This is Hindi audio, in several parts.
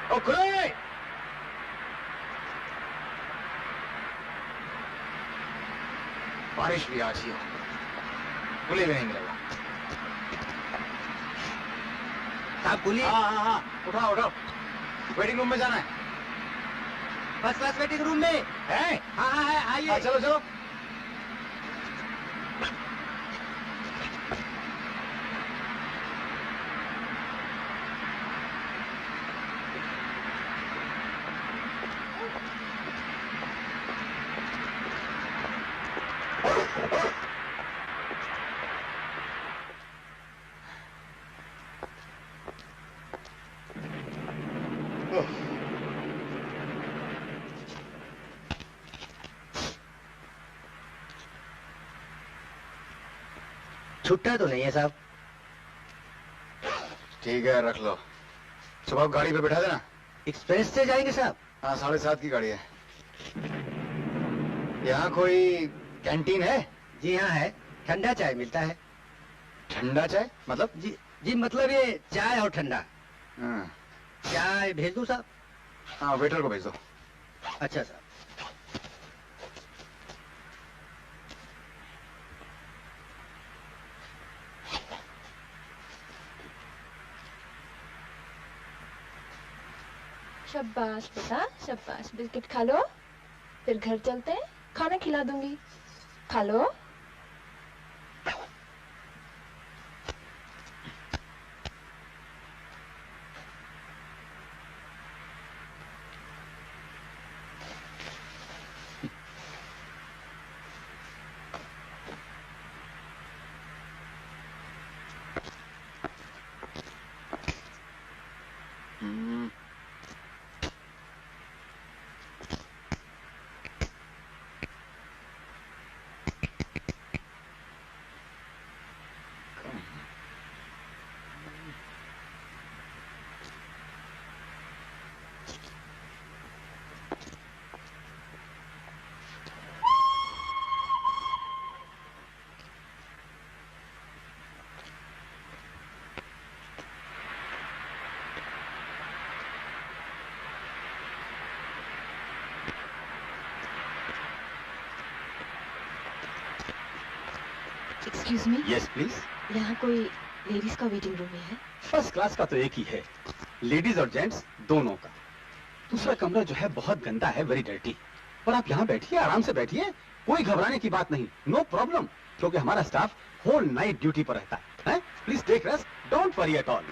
ओ खुले! बारिश भी आज ही हो, खुले भी नहीं मिलेगा। साहब खुली? हाँ, उठाओ उठाओ, वेटिंग रूम में जाना है। फर्स्ट क्लास वेटिंग रूम में है? हाँ है, आइए। चलो चलो। छुट्टा तो नहीं है साहब? ठीक है, रख लो। सुबह गाड़ी पे बैठा देना। एक्सप्रेस से जाएंगे साहब? हाँ, 7:30 की गाड़ी है। यहाँ कोई कैंटीन है? जी हाँ है, ठंडा चाय मिलता है। ठंडा चाय मतलब? जी मतलब ये चाय और ठंडा। हाँ। चाय भेज दूं साहब? हाँ, वेटर को भेज दो। अच्छा साहब। शाबाश बेटा, शाबाश। बिस्किट खा लो, फिर घर चलते हैं, खाना खिला दूंगी। खा लो। Excuse me. Yes please. यहाँ कोई लेडीज का वेटिंग रूम है? फर्स्ट क्लास का तो एक ही है, लेडीज और जेंट्स दोनों का। दूसरा कमरा जो है बहुत गंदा है, वेरी डर्टी। और आप यहाँ बैठिए, आराम से बैठिए, कोई घबराने की बात नहीं, नो प्रॉब्लम, क्योंकि हमारा स्टाफ होल नाइट ड्यूटी पर रहता है। Please take rest, don't worry at all.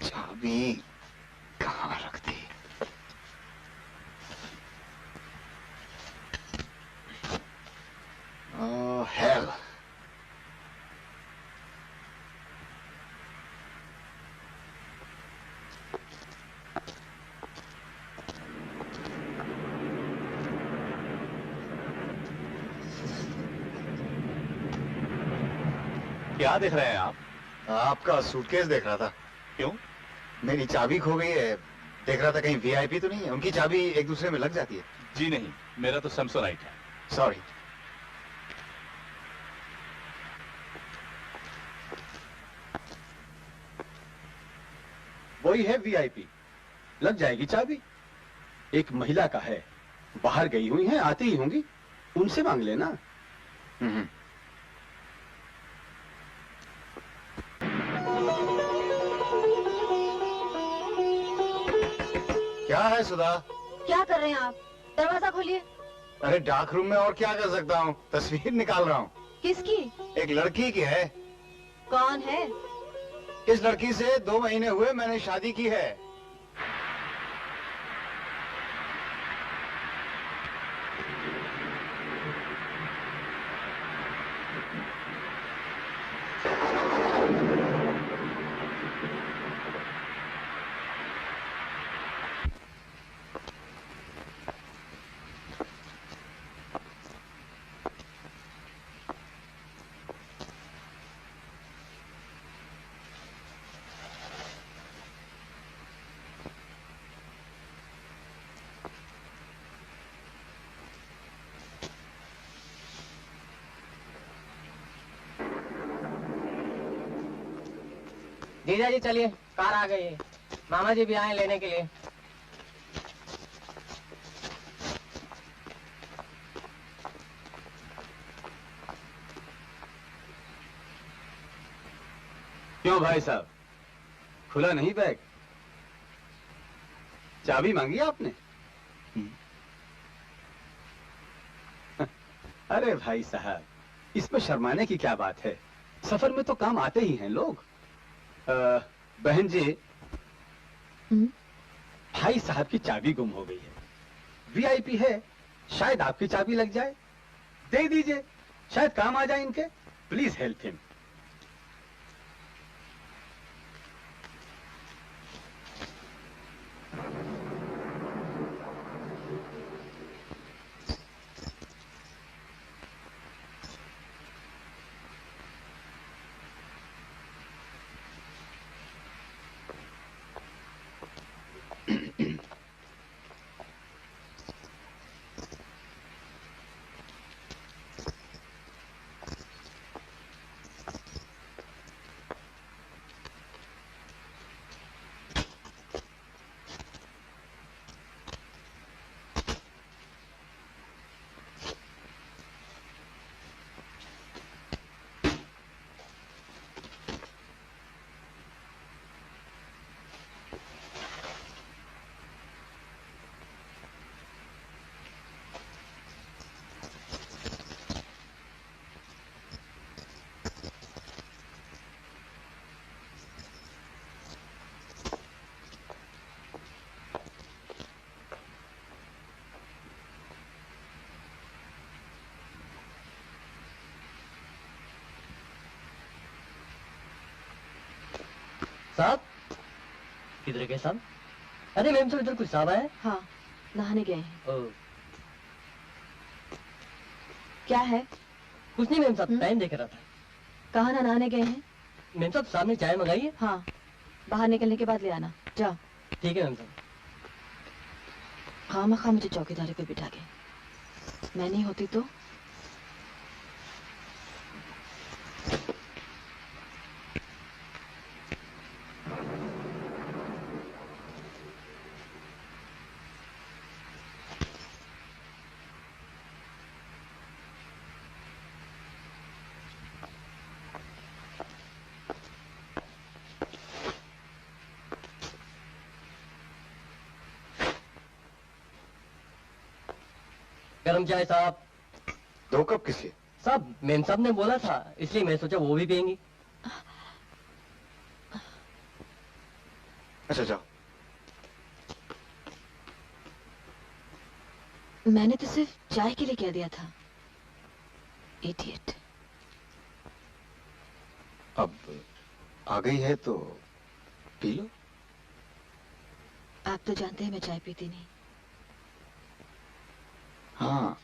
चाबी कहाँ रख दी? Oh, hell. क्या देख रहे हैं आप? आपका सूटकेस देख रहा था। क्यों? मेरी चाबी खो गई है, देख रहा था कहीं वीआईपी तो नहीं है। उनकी चाबी एक दूसरे में लग जाती है। जी नहीं, मेरा तो सैमसोनाइट है। सॉरी। वही है वीआईपी, लग जाएगी चाबी। एक महिला का है, बाहर गई हुई हैं, आती ही होंगी, उनसे मांग लेना। क्या है सुधा? क्या कर रहे हैं आप? दरवाजा खोलिए। अरे डार्क रूम में और क्या कर सकता हूँ, तस्वीर निकाल रहा हूँ। किसकी? एक लड़की की है। कौन है? इस लड़की से 2 महीने हुए मैंने शादी की है। जीजा जी चलिए, कार आ गई है। मामा जी भी आए लेने के लिए। क्यों भाई साहब, खुला नहीं बैग? चाबी मांगी आपने? अरे भाई साहब, इसमें शर्माने की क्या बात है? सफर में तो काम आते ही हैं लोग। बहन जी, भाई साहब की चाबी गुम हो गई है। वीआईपी है, शायद आपकी चाबी लग जाए। दे दीजिए, शायद काम आ जाए इनके। Please help him. साहब, किधर गए साहब? अरे मैम साहब, इधर कुछ साहब आए? हाँ, नहाने गए हैं। ओह, क्या है? कुछ नहीं मैम साहब, टाइम देख रहा था। कहाँ नहाने गए हैं? मैम साहब, सामने चाय मंगाई है? हाँ, बाहर निकलने के बाद ले आना। जा। ठीक है मैम साहब। खामखा मुझे चौकीदारी पे बिठा के। मैं नहीं होती तो गरम चाय साहब। 2 कप किस लिए? साहब, मैम साहब ने बोला था, इसलिए मैं सोचा वो भी पियेंगी। अच्छा जाओ। मैंने तो सिर्फ चाय के लिए कह दिया था। इडियट। अब आ गई है तो पी लो। आप तो जानते हैं मैं चाय पीती नहीं। हाँ,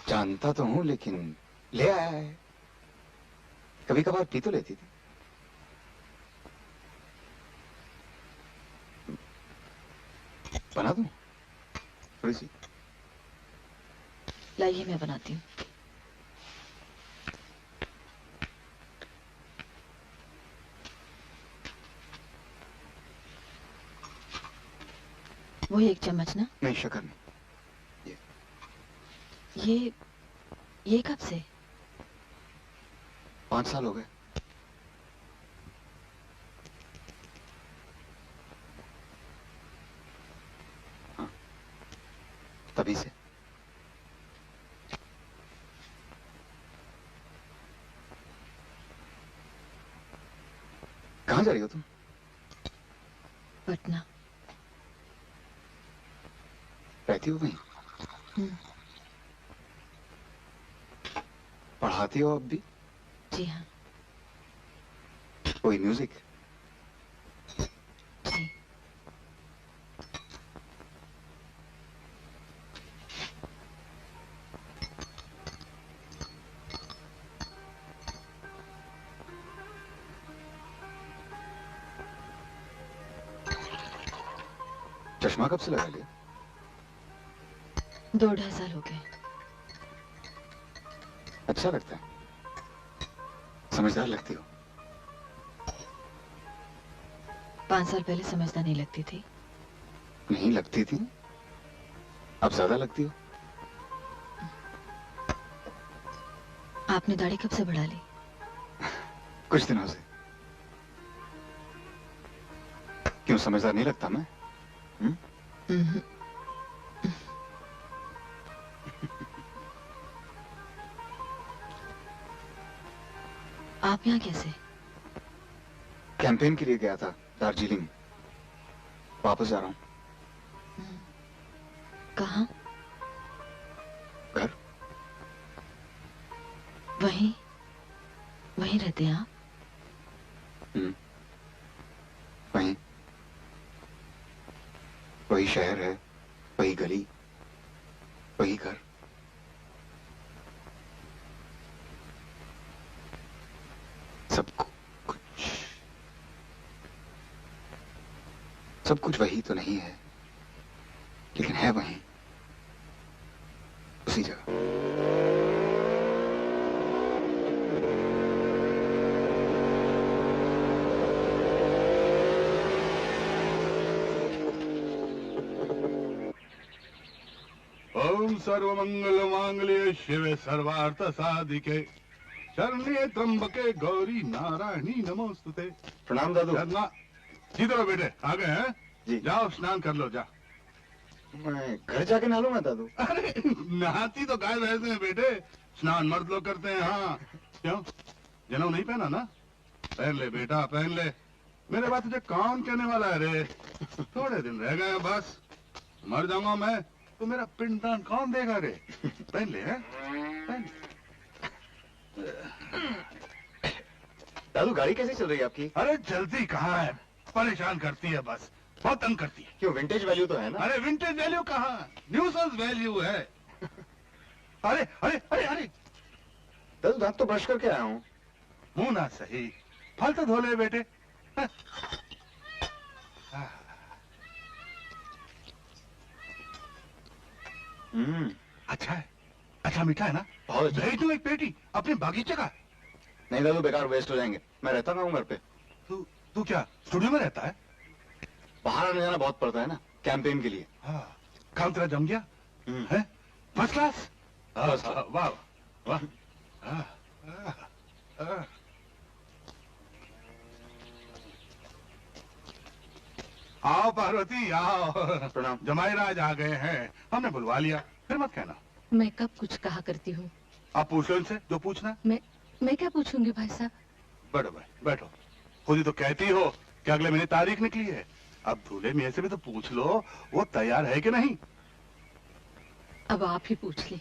जानता तो हूं, लेकिन ले आया है। कभी कभार पी तो लेती थी। बना दूं थोड़ी सी? लाइए, मैं बनाती हूँ। वही 1 चम्मच ना? नहीं, शक्कर नहीं। ये कब से? 5 साल हो गए। हाँ, तभी से। कहाँ कहाँ जा रही हो तुम? पटना। रहती हो वहीं? हम्म, पढ़ाती हो अब भी? जी हाँ। कोई म्यूजिक? जी। चश्मा कब से लगा लिया? 2-2.5 साल हो गए। अच्छा लगता है, समझदार लगती हो। 5 साल पहले समझदार नहीं लगती थी। नहीं लगती थी, अब ज्यादा लगती हो। आपने दाढ़ी कब से बढ़ा ली? कुछ दिनों से। क्यों समझदार नहीं लगता मैं? हम्म, आप यहाँ कैसे? कैंपेन के लिए गया था दार्जिलिंग, वापस जा रहा हूँ। कहाँ? घर। वहीं वहीं रहते हैं आप? वहीं, वही शहर है, वही गली, वही घर। सब कुछ वही तो नहीं है, लेकिन है वहीं, उसी जगह। ओम सर्वमंगल मांगल्ये शिवे सर्वार्थ साधिके शरण्ये त्र्यंबके गौरी नारायणी नमोस्तुते। प्रणाम दादू। शरणा सीधे रहो बेटे, आ गए हैं? जी। जाओ स्नान कर लो, जा। मैं घर जाके नहा लूंगा दादू। अरे नहाती तो गाय भैंस हैं बेटे, स्नान मर्द लोग करते हैं। हाँ क्यों, जनेऊ नहीं पहना ना? पहन ले बेटा, पहन ले। मेरे बात तुझे कौन कहने वाला है रे? थोड़े दिन रह गए बस, मर जाऊंगा मैं तो मेरा पिंडदान कौन देगा रे? पहन ले, हैं? पहन ले। दादू गाड़ी कैसी चल रही है आपकी? अरे जल्दी कहाँ है, परेशान करती है बस, बहुत तंग करती है। क्यों, विंटेज वैल्यू तो है ना? अरे विंटेज वैल्यू कहाँ, न्यूसेंस वैल्यू है। अरे अरे अरे अरे दादू दांत तो ब्रश करके आया हूँ। मुंह ना सही, फल तो धो ले बेटे। अच्छा है, अच्छा मीठा है ना? बहुत अच्छा। भेज दूं एक पेटी अपने बागीचे का। नहीं दादू, बेकार वेस्ट हो जाएंगे। मैं रहता ना हूँ घर पे। तू क्या स्टूडियो में रहता है? बाहर आने जाना बहुत पड़ता है ना, कैंपेन के लिए। हाँ, काम तेरा जम गया है? First class. वाह वाह। आओ पार्वती आओ। प्रणाम। जमाई राज आ गए हैं, हमने बुलवा लिया, फिर मत कहना। मैं कब कुछ कहा करती हूँ? आप पूछ लो इनसे जो पूछना। मैं क्या पूछूंगी भाई साहब? बैठो भाई बैठो, खुद ही तो कहती हो कि अगले महीने तारीख निकली है। अब दूल्हे मियां से भी तो पूछ लो वो तैयार है कि नहीं। अब आप ही पूछ ले,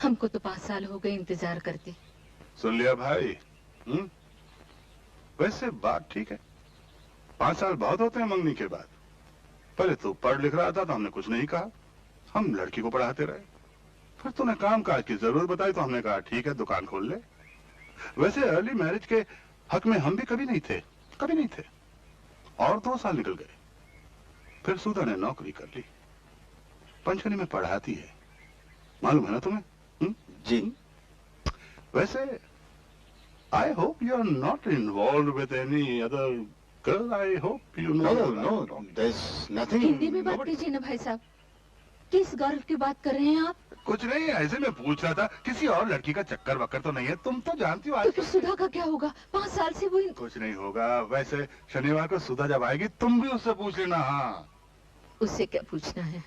हमको तो 5 साल हो गए इंतजार करते। सुन लिया भाई? वैसे बात ठीक है, 5 साल बहुत होते हैं मंगनी के बाद। पहले तू पढ़ लिख रहा था तो हमने कुछ नहीं कहा, हम लड़की को पढ़ाते रहे। फिर तूने काम काज की जरूरत बताई तो हमने कहा ठीक है दुकान खोल ले। वैसे अर्ली मैरिज के हक में हम भी कभी नहीं थे, कभी नहीं थे। और 2 साल निकल गए, फिर सुधा ने नौकरी कर ली, पंचकनी में पढ़ाती है, मालूम है ना तुम्हें? जी। वैसे I hope you are not involve with any other girl. I hope you know. No, there's nothing। Hindi में बात कीजिए ना भाई साहब, किस गर्ल की बात कर रहे हैं आप? कुछ नहीं, ऐसे मैं पूछ रहा था, किसी और लड़की का चक्कर वक्कर तो नहीं है? तुम तो जानती हो तो फिर सुधा का क्या होगा? 5 साल से वो कुछ नहीं होगा। वैसे शनिवार को सुधा जब आएगी तुम भी उससे पूछ लेना। हाँ, उससे क्या पूछना है?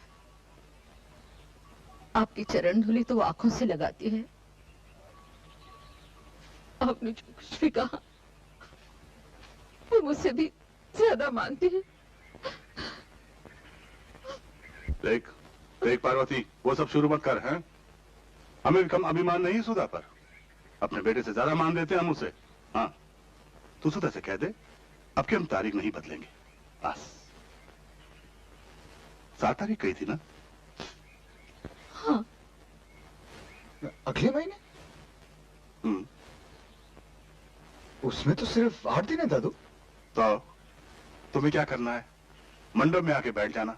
आपकी चरण धूली तो वो आंखों से लगाती है। आपने जो कुछ भी कहा वो मुझसे भी ज्यादा मांगती है। देख देख पार्वती, वो सब शुरू मत कर, हैं? हमें भी कम अभिमान नहीं सुधा पर। अपने बेटे से ज्यादा मान देते हैं हम उसे। हाँ, तू सुधा से कह दे अब की हम तारीख नहीं बदलेंगे, बस। 7 तारीख कही थी ना? हाँ। अगले महीने? हम्म। उसमें तो सिर्फ 8 दिन है दादू। तो तुम्हें क्या करना है? मंडप में आके बैठ जाना।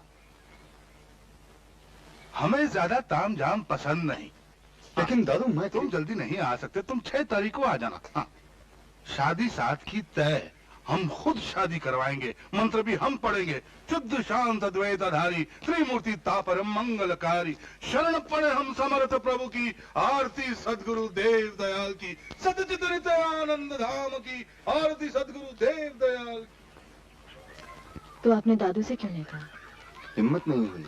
हमें ज्यादा ताम झाम पसंद नहीं। लेकिन दादू मैं तुम जल्दी नहीं आ सकते, तुम 6 तारीख को आ जाना। हाँ, शादी 7 की तय। हम खुद शादी करवाएंगे, मंत्र भी हम पढ़ेंगे। शुद्ध शांत अद्वैताधारी त्रिमूर्ति तापरम मंगलकारी, शरण पड़े हम समर्थ प्रभु की, आरती सदगुरु देव दयाल की, सतचित आनंद धाम की, आरती सदगुरु देव दयाल की। तो आपने दादू से क्यों नहीं कहा? हिम्मत नहीं हुई।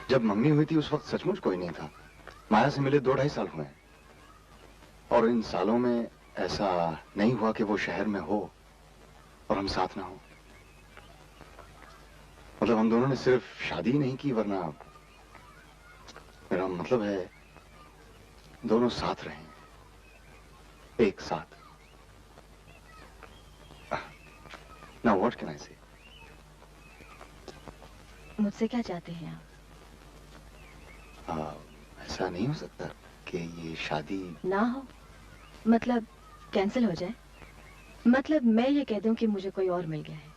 जब मंगनी हुई थी उस वक्त सचमुच कोई नहीं था। माया से मिले 2-2.5 साल हुए हैं, और इन सालों में ऐसा नहीं हुआ कि वो शहर में हो और हम साथ ना हो। मतलब हम दोनों ने सिर्फ शादी ही नहीं की, वरना मेरा मतलब है दोनों साथ रहें, एक साथ। Now what can I say? मुझसे क्या चाहते हैं आप? ऐसा नहीं हो सकता कि ये शादी ना हो मतलब कैंसिल हो जाए? मतलब मैं ये कह दूं कि मुझे कोई और मिल गया है।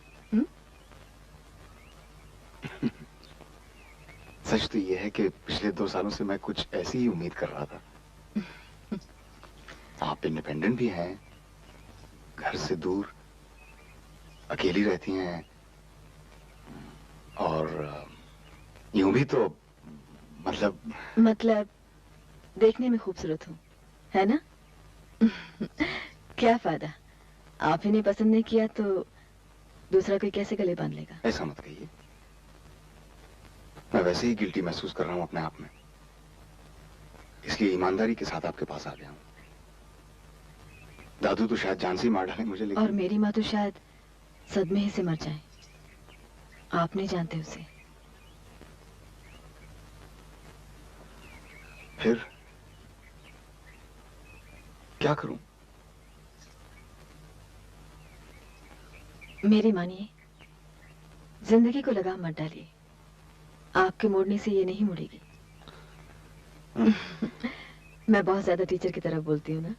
सच तो ये है कि पिछले 2 सालों से मैं कुछ ऐसी ही उम्मीद कर रहा था। आप इंडिपेंडेंट भी हैं, घर से दूर, अकेली रहती हैं, और यूं भी तो मतलब देखने में खूबसूरत हूँ, है ना? क्या फायदा, आप ही ने पसंद नहीं किया तो दूसरा कोई कैसे गले बांध लेगा? ऐसा मत कहिए। मैं वैसे ही गिल्टी महसूस कर रहा हूँ अपने आप में, इसलिए ईमानदारी के साथ आपके पास आ गया हूँ। दादू तो शायद जान से ही मार डाले मुझे, लेकिन और मेरी माँ तो शायद सदमे ही से मर जाए। आप नहीं जानते उसे। फिर क्या करूं? मेरी मानिए, जिंदगी को लगाम मत डालिए। आपके मोड़ने से ये नहीं मुड़ेगी। मैं बहुत ज्यादा टीचर की तरफ बोलती हूँ ना।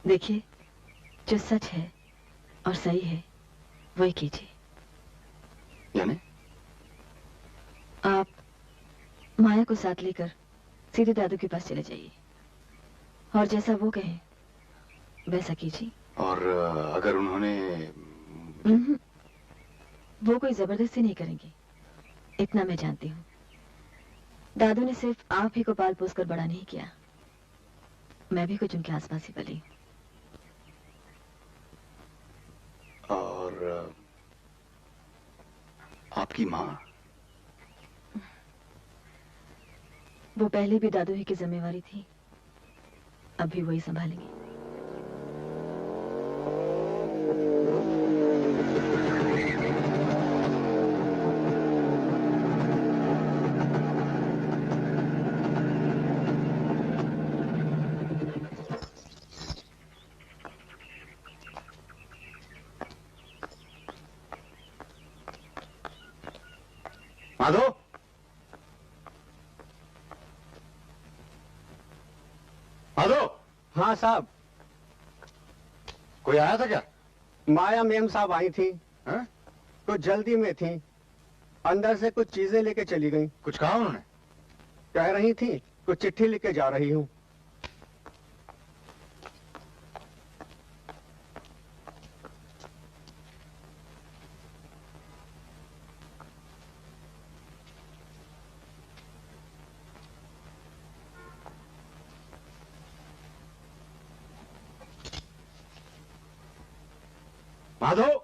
देखिए, जो सच है और सही है वही कीजिए। यानी आप माया को साथ लेकर सीधे दादू के पास चले जाइए और जैसा वो कहें वैसा कीजिए। और अगर उन्होंने वो कोई जबरदस्ती नहीं करेंगे, इतना मैं जानती हूँ। दादू ने सिर्फ आप ही को पाल पोस कर बड़ा नहीं किया, मैं भी कुछ उनके आसपास ही पली। और आपकी माँ? वो पहले भी दादू ही की जिम्मेवारी थी, अब भी वही संभालेंगे। माधव, माधव। हाँ साहब। कोई आया था क्या? माया मेम साहब आई थी, हैं? कुछ जल्दी में थी, अंदर से कुछ चीजें लेके चली गई। कुछ कहा उन्होंने? कह रही थी कुछ चिट्ठी लिख के जा रही हूँ। माधव,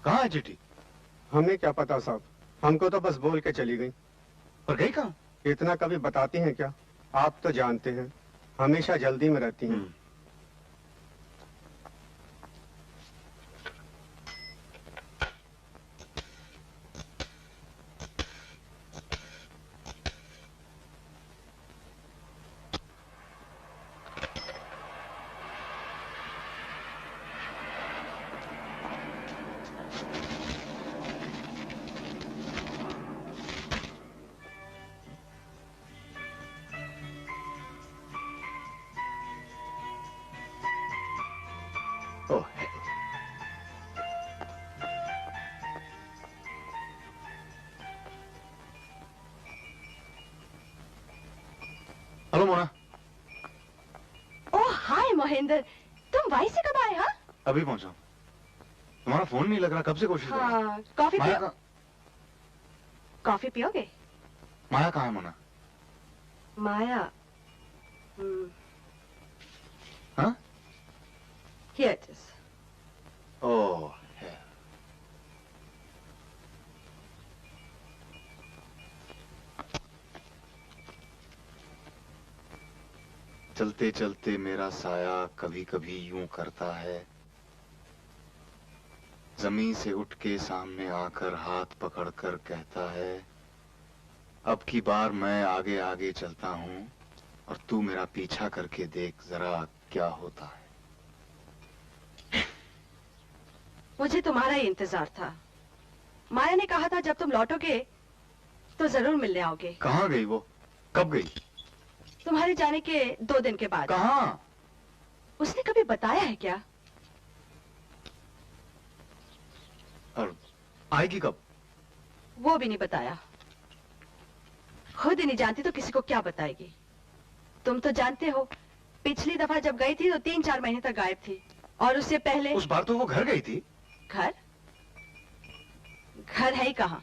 कहाँ है चिट्ठी? हमें क्या पता साहब, हमको तो बस बोल के चली गई। और गई कहाँ? इतना कभी बताती हैं क्या? आप तो जानते हैं हमेशा जल्दी में रहती हैं। ओह, हेलो मोना। ओह हाय महेंद्र, तुम वाई से कब आए? हाँ अभी पहुंचा हूं। तुम्हारा फोन नहीं लग रहा, कब से कोशिश कर रहा हूं। हाँ, कॉफी माया पियो? कॉफी पियोगे? माया कहाँ है मोना? माया हाँ? Here it is. ओह है। चलते चलते मेरा साया कभी कभी यूं करता है, जमीन से उठ के सामने आकर हाथ पकड़कर कहता है, अब की बार मैं आगे आगे चलता हूं और तू मेरा पीछा करके देख जरा क्या होता है। मुझे तुम्हारा ही इंतजार था। माया ने कहा था जब तुम लौटोगे तो जरूर मिलने आओगे। कहाँ गई वो? कब गई? तुम्हारे जाने के 2 दिन के बाद। कहाँ? उसने कभी बताया है क्या? और आएगी कब? वो भी नहीं बताया। खुद ही नहीं जानती तो किसी को क्या बताएगी। तुम तो जानते हो पिछली दफा जब गई थी तो 3-4 महीने तक गायब थी, और उससे पहले उस बार तो वो घर गई थी। घर? घर है ही कहाँ?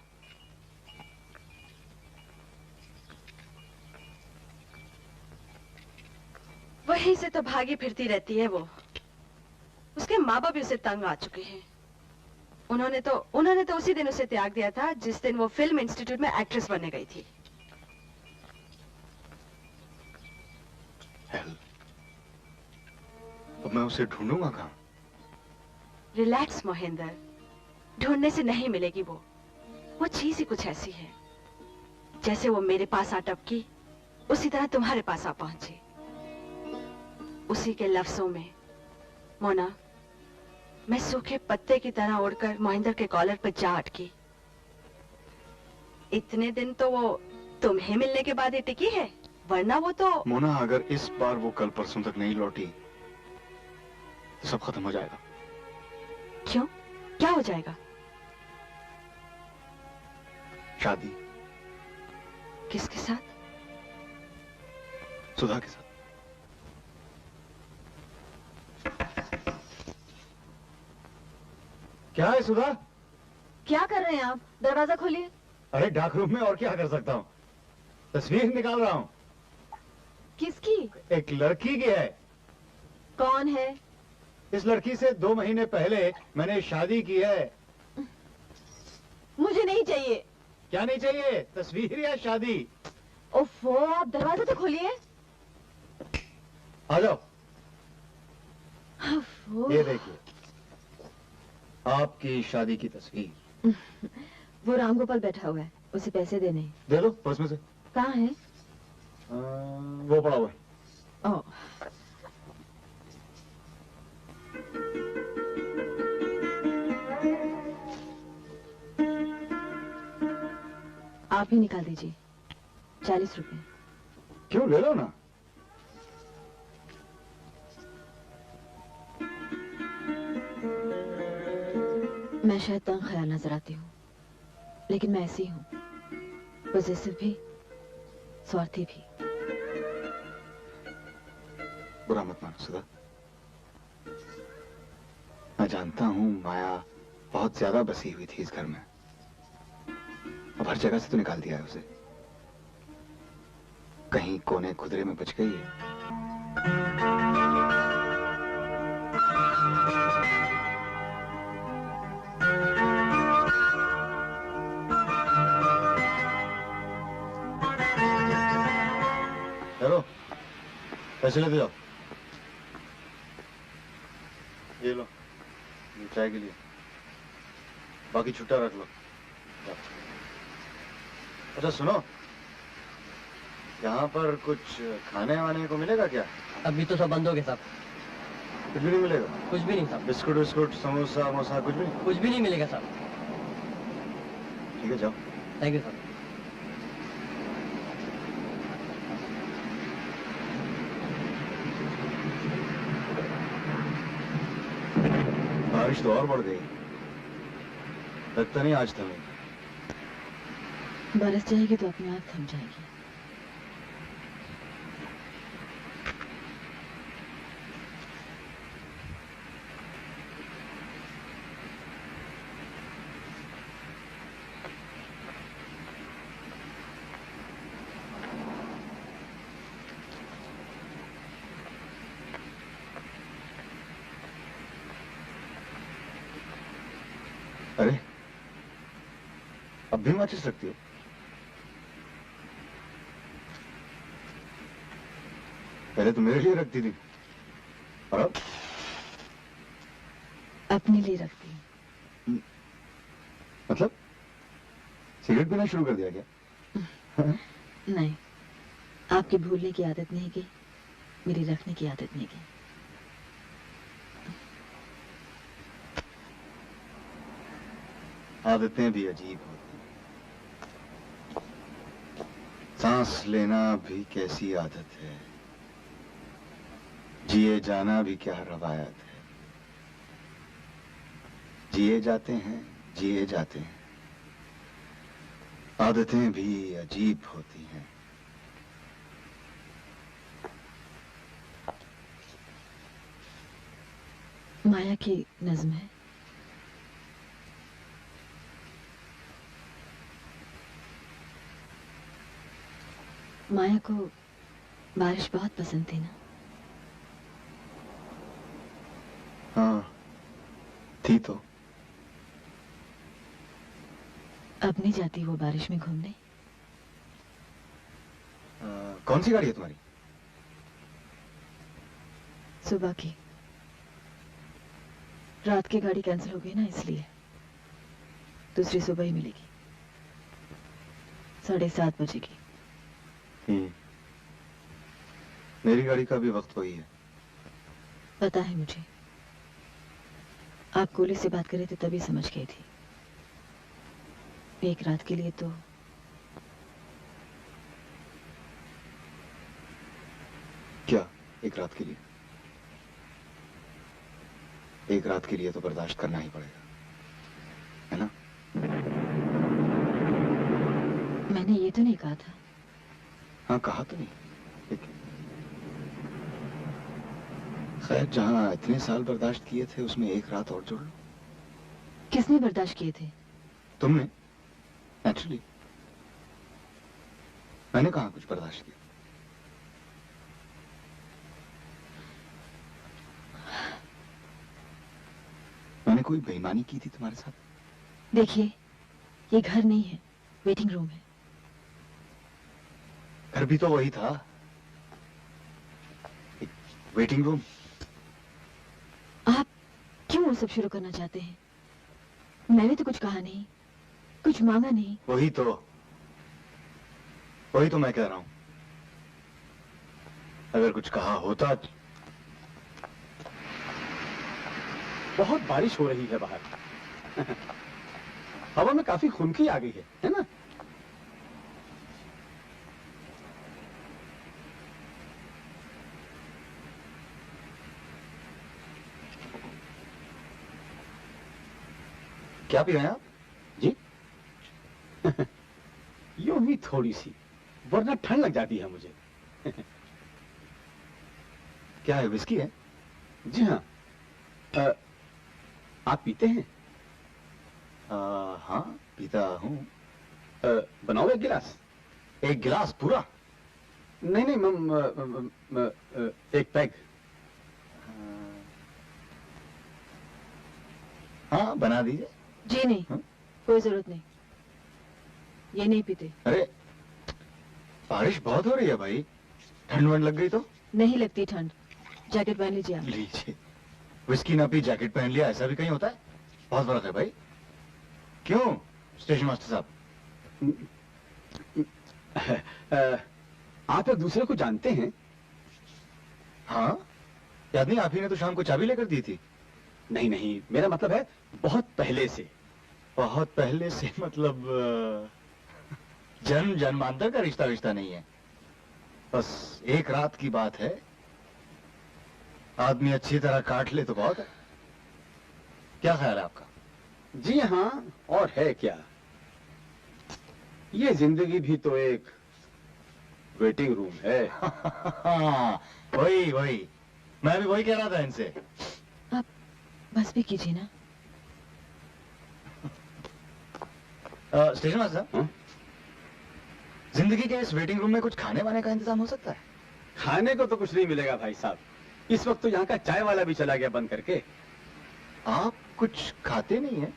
वहीं से तो भागी फिरती रहती है वो। उसके माँ बाप भी उसे तंग आ चुके हैं। उन्होंने तो उसी दिन उसे त्याग दिया था जिस दिन वो फिल्म इंस्टीट्यूट में एक्ट्रेस बनने गई थी। हेल, अब मैं उसे ढूंढूंगा कहाँ? रिलैक्स मोहिंदर, ढूंढने से नहीं मिलेगी वो चीज ही कुछ ऐसी है जैसे वो मेरे पास आ टपकी उसी तरह तुम्हारे पास आ पहुंची। उसी के लफ्जों में, मोना, मैं सूखे पत्ते की तरह उड़कर मोहिंदर के कॉलर पर जा अटकी। इतने दिन तो वो तुम्हें मिलने के बाद ही टिकी है, वरना वो तो। मोना, अगर इस बार वो कल परसों तक नहीं लौटी तो सब खत्म हो जाएगा। क्यों? क्या हो जाएगा? शादी। किसके साथ? सुधा के साथ। क्या है सुधा? क्या कर रहे हैं आप? दरवाजा खोलिए। अरे डाक रूम में और क्या कर सकता हूँ, तस्वीर निकाल रहा हूँ। किसकी? एक लड़की की है। कौन है? इस लड़की से 2 महीने पहले मैंने शादी की है। मुझे नहीं चाहिए। क्या नहीं चाहिए? तस्वीर या शादी? ओफो, आप दरवाजा तो खोलिए। आ जाओ। ओफो। ये देखिए, आपकी शादी की तस्वीर। वो रामगोपाल बैठा हुआ है, उसे पैसे देने। दे दो पर्स में से। कहाँ है? वो पड़ा हुआ है। ओह, आप ही निकाल दीजिए। 40 रुपए। क्यों, ले लो ना। मैं शायद तंग ख्याल नजर आती हूँ, लेकिन मैं ऐसी हूँ, पॉसेसिव भी, स्वार्थी भी। बुरा मत मानो सुधा। मैं जानता हूँ माया बहुत ज्यादा बसी हुई थी इस घर में। अब हर जगह से तो निकाल दिया है उसे। कहीं कोने खुदरे में बच गई है। पैसे लेते जाओ। ये लो, ये चाय के लिए, बाकी छुट्टा रख लो। जाओ। अच्छा सुनो, यहाँ पर कुछ खाने वाने को मिलेगा क्या? अभी तो सब बंद हो गए साहब। कुछ भी नहीं मिलेगा? कुछ भी नहीं साहब। बिस्कुट विस्कुट समोसा वमोसा कुछ भी नहीं? कुछ भी नहीं मिलेगा साहब। ठीक है जाओ। थैंक यू साहब। बारिश तो और बढ़ गई, लगता नहीं आज थमेगी। बरस जाएगी तो अपने आप थम जाएगी। अरे अब भी माचिस रखती हो? पहले तो मेरे लिए रखती थी, और अब? अपने लिए रखती हूँ। मतलब सिगरेट पीना शुरू कर दिया क्या? नहीं, आपकी भूलने की आदत नहीं गई, मेरी रखने की आदत नहीं गई। आदतें भी अजीब होती हैं। सांस लेना भी कैसी आदत है, जिए जाना भी क्या रवायत है। जिए जाते हैं, जिए जाते हैं। आदतें भी अजीब होती हैं। माया की नज्म है। माया को बारिश बहुत पसंद थी ना? हाँ थी तो। अब नहीं जाती वो बारिश में घूमने? कौन सी गाड़ी है तुम्हारी? सुबह की। रात की गाड़ी कैंसिल हो गई ना, इसलिए दूसरी सुबह ही मिलेगी। 7:30 बजे की। मेरी गाड़ी का भी वक्त वही है। पता है मुझे, आप कोहली से बात कर रहे थे तभी समझ गई थी। एक रात के लिए तो क्या एक रात के लिए? एक रात के लिए तो बर्दाश्त करना ही पड़ेगा, है ना? मैंने ये तो नहीं कहा था। हाँ कहा तो नहीं, लेकिन खैर जहां इतने साल बर्दाश्त किए थे उसमें एक रात और जोड़ लो। किसने बर्दाश्त किए थे? तुमने। नेचुरली। मैंने कहाँ कुछ बर्दाश्त किया? मैंने कोई बेईमानी की थी तुम्हारे साथ? देखिए, ये घर नहीं है, वेटिंग रूम है। घर भी तो वही था, वेटिंग रूम। आप क्यों वो सब शुरू करना चाहते हैं? मैंने तो कुछ कहा नहीं, कुछ मांगा नहीं। वही तो मैं कह रहा हूं। अगर कुछ कहा होता। बहुत बारिश हो रही है बाहर। हवा में काफी खुनकी आ गई है ना? क्या पी रहे हैं आप? जी? यूं ही थोड़ी सी, वरना ठंड लग जाती है मुझे। क्या है, विस्की है? जी हाँ। आप पीते हैं? हाँ पीता हूँ। बनाओ एक गिलास। एक गिलास पूरा? नहीं एक पैग। हाँ बना दीजिए। जी नहीं, कोई जरूरत नहीं, ये नहीं पीते। अरे बारिश बहुत हो रही है भाई, ठंड वंड लग गई तो? नहीं लगती ठंड, जैकेट पहन लीजिए आप। लीजिए, विस्की ना पी जैकेट पहन लिया, ऐसा भी कहीं होता है? बहुत फर्क है भाई। क्यों स्टेशन मास्टर साहब? आप एक दूसरे को जानते हैं? हाँ, याद नहीं, आप ही ने तो शाम को चाबी लेकर दी थी। नहीं नहीं, मेरा मतलब है बहुत पहले से। बहुत पहले से मतलब जन्म जन्मांतर का रिश्ता विश्ता नहीं है, बस एक रात की बात है। आदमी अच्छी तरह काट ले तो बहुत है। क्या ख्याल है आपका? जी हाँ, और है क्या, ये जिंदगी भी तो एक वेटिंग रूम है। वही वही, मैं भी वही कह रहा था इनसे। आप बस भी कीजिए ना। स्टेशन मास्टर साहब, जिंदगी के इस वेटिंग रूम में कुछ खाने वाने का इंतजाम हो सकता है? खाने को तो कुछ नहीं मिलेगा भाई साहब, इस वक्त तो यहाँ का चाय वाला भी चला गया बंद करके। आप कुछ खाते नहीं हैं,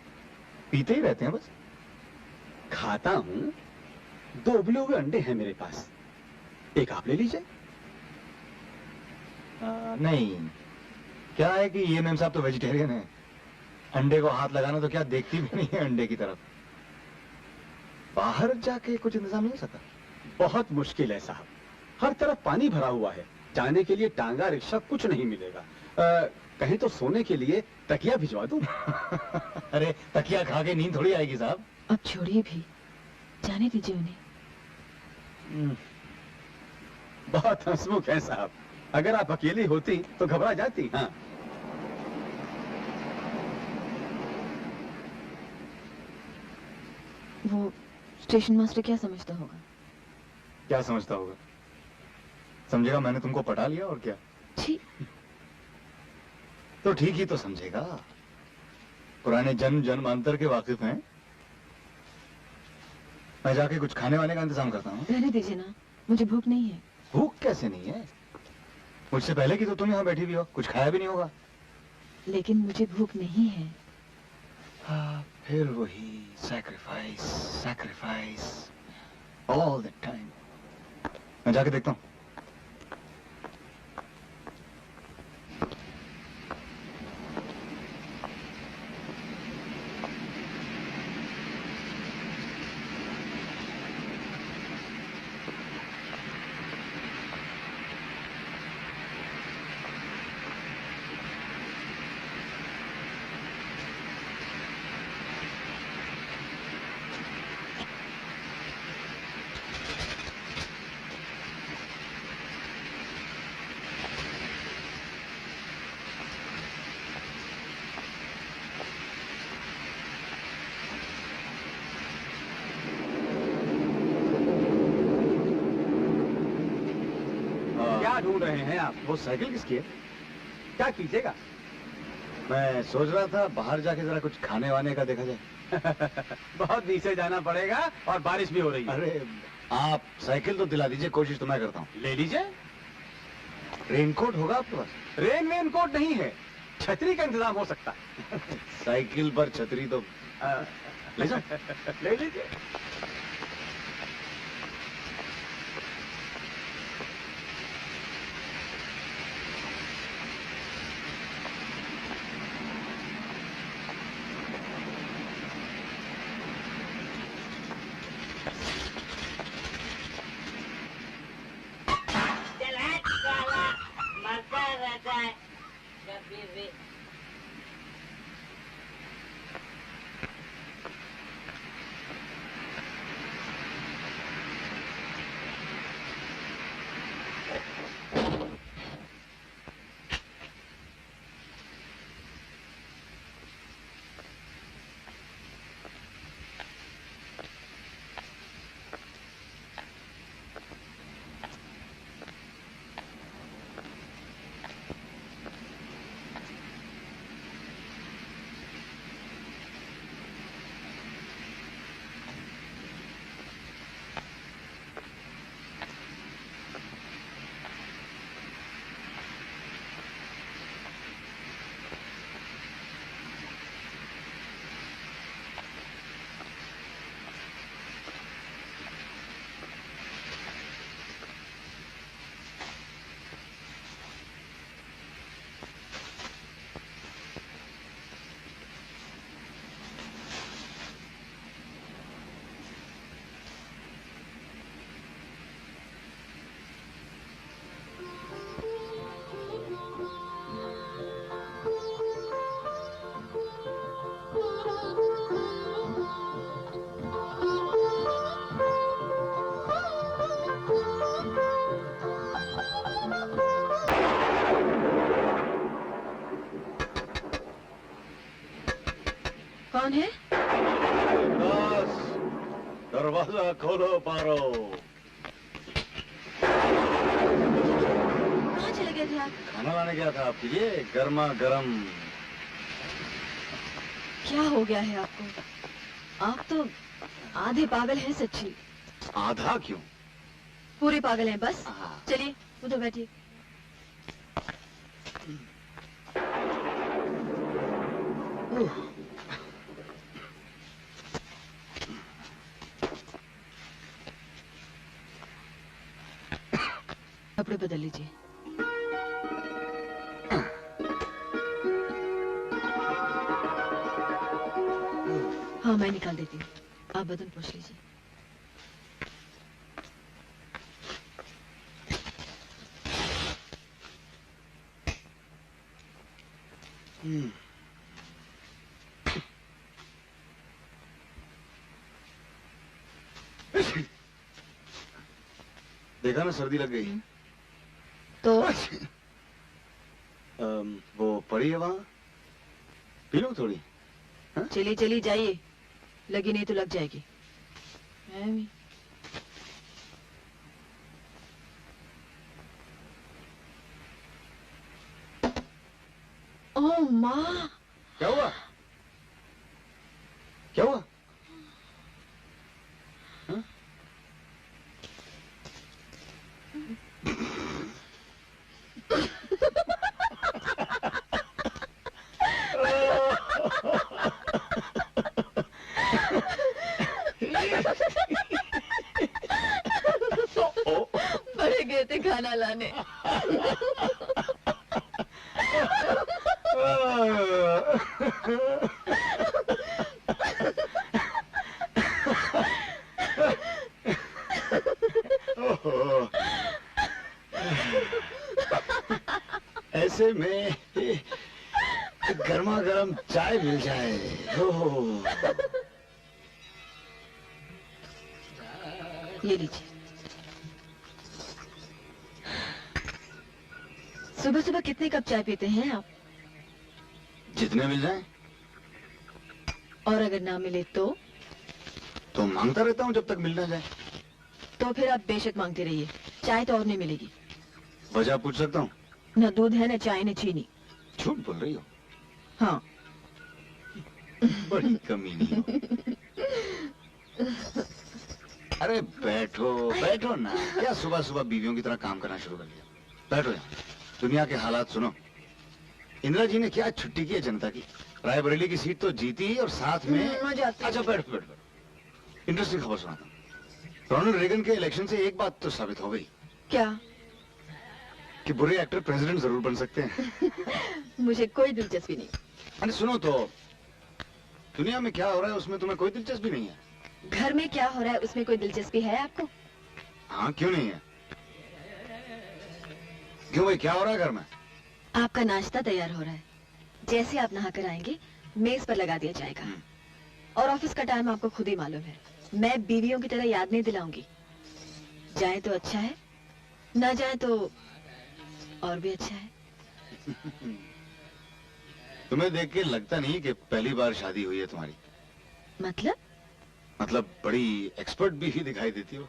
पीते ही रहते हैं बस। खाता हूँ, 2 उबले हुए अंडे हैं मेरे पास, एक आप ले लीजिए। नहीं, क्या है कि ये मेम साहब तो वेजिटेरियन है, अंडे को हाथ लगाना तो क्या देखती भी नहीं है अंडे की तरफ। बाहर जाके कुछ इंतजाम नहीं हो सकता? बहुत मुश्किल है साहब, हर तरफ पानी भरा हुआ है, जाने के लिए टांगा रिक्शा कुछ नहीं मिलेगा। कहीं तो सोने के लिए तकिया भिजवा दूं? अरे तकिया खा के नींद थोड़ी आएगी साहब। अब छोड़िए भी, जाने दीजिए उन्हें। बहुत हंसमुख है साहब, अगर आप अकेली होती तो घबरा जाती। हाँ, वो स्टेशन मास्टर क्या समझता होगा? क्या समझता होगा? समझेगा मैंने तुमको पटा लिया और क्या। छी, तो ठीक ही तो समझेगा, पुराने जन्म जन्मांतर के वाकिफ हैं। मैं जाके कुछ खाने वाने का इंतजाम करता हूँ। रहने दीजिए ना, मुझे भूख नहीं है। भूख कैसे नहीं है? मुझसे पहले की तो तुम यहाँ बैठी भी हो, कुछ खाया भी नहीं होगा। लेकिन मुझे भूख नहीं है। हाँ, फिर वही sacrifice sacrifice all the time. मैं जाके देखता हूँ। क्या ढूंढ रहे हैं आप? वो साइकिल किसकी है? क्या कीजिएगा? मैं सोच रहा था बाहर जाके जरा कुछ खाने वाने का देखा जाए। बहुत नीचे जाना पड़ेगा और बारिश भी हो रही है। अरे आप साइकिल तो दिला दीजिए, कोशिश तो मैं करता हूँ। ले लीजिए। रेनकोट होगा आपके पास? रेन कोट नहीं है, छतरी का इंतजाम हो सकता है। साइकिल पर छतरी तो ले जाओ। ले लीजिए। मरता रहता है कभी भी। कौन है? बस दरवाजा खोलो पारो। कहाँ चले गए थे आप? खाना लाने गया था आपके लिए, गर्मा गर्म। क्या हो गया है आपको? आप तो आधे पागल हैं सच्ची। आधा क्यों? पूरे पागल हैं बस। हाँ। चलिए उधर बैठिए। कपड़े बदल लीजिए। हाँ मैं निकाल देती हूँ, आप बदन पोंछ लीजिए। देखा ना, सर्दी लग गई। तो वो पड़ी है वहां, पी लो थोड़ी। चलिए चलिए जाइए, लगी नहीं तो लग जाएगी। मैं भी। ओह माँ, क्या हुआ? क्या हुआ? हाँ? बड़े गए थे खाना लाने। ऐसे में गर्मा गर्म चाय मिल जाए। ये लीजिए। सुबह सुबह कितने कप चाय पीते हैं आप? जितने मिल जाए। और अगर ना मिले तो मांगता रहता हूँ जब तक मिल ना जाए। तो फिर आप बेशक मांगते रहिए, चाय तो और नहीं मिलेगी। वजह पूछ सकता हूँ? न दूध है न चाय न चीनी। झूठ बोल रही हो। हाँ। बड़ी कमीनी हो। अरे बैठो बैठो ना, क्या सुबह सुबह बीवियों की तरह काम करना शुरू कर दिया? बैठो यहाँ। दुनिया के हालात सुनो। इंदिरा जी ने क्या छुट्टी की है जनता की। रायबरेली की सीट तो जीती और साथ में अच्छा बैठो बैठो। इंटरेस्टिंग खबर सुनाता हूँ। रोनाल्ड रेगन के इलेक्शन से एक बात तो साबित हो गई। क्या? कि बुरे एक्टर प्रेसिडेंट जरूर बन सकते हैं। मुझे कोई दिलचस्पी नहीं। अरे सुनो तो, दुनिया में क्या हो रहा है उसमें तुम्हें कोई दिलचस्पी नहीं है? घर में क्या हो रहा है उसमें कोई दिलचस्पी है आपको? हाँ क्यों नहीं है? क्यों भाई, क्या हो रहा है घर में? आपका नाश्ता तैयार हो रहा है। जैसे आप नहा कर आएंगे मेज पर लगा दिया जाएगा। और ऑफिस का टाइम आपको खुद ही मालूम है। मैं बीवियों की तरह याद नहीं दिलाऊंगी। जाए तो अच्छा है, ना जाए तो और भी अच्छा है। तुम्हें देख के लगता नहीं कि पहली बार शादी हुई है तुम्हारी। मतलब बड़ी एक्सपर्ट भी दिखाई देती हो।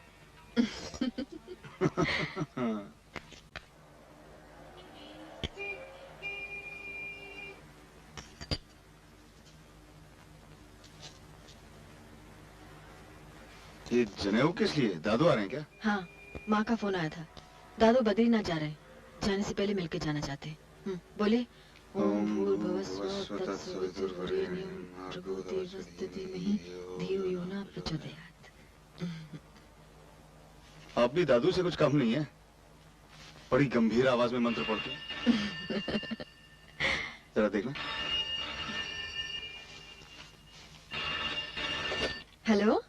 ये जनेऊ किस लिए? दादू आ रहे हैं क्या? हाँ, माँ का फोन आया था। दादू बद्रीनाथ जा रहे हैं। जाने से पहले मिलके जाना चाहते हैं। बोले। ओम भूर्भुवस्सुः तत्सवितुर्वरेण्यं भर्गो देवस्य धीमहि धियो यो न प्रचोदयात्। आप भी दादू से कुछ कम नहीं है। बड़ी गंभीर आवाज में मंत्र पढ़ते हैं। जरा देखना। हेलो,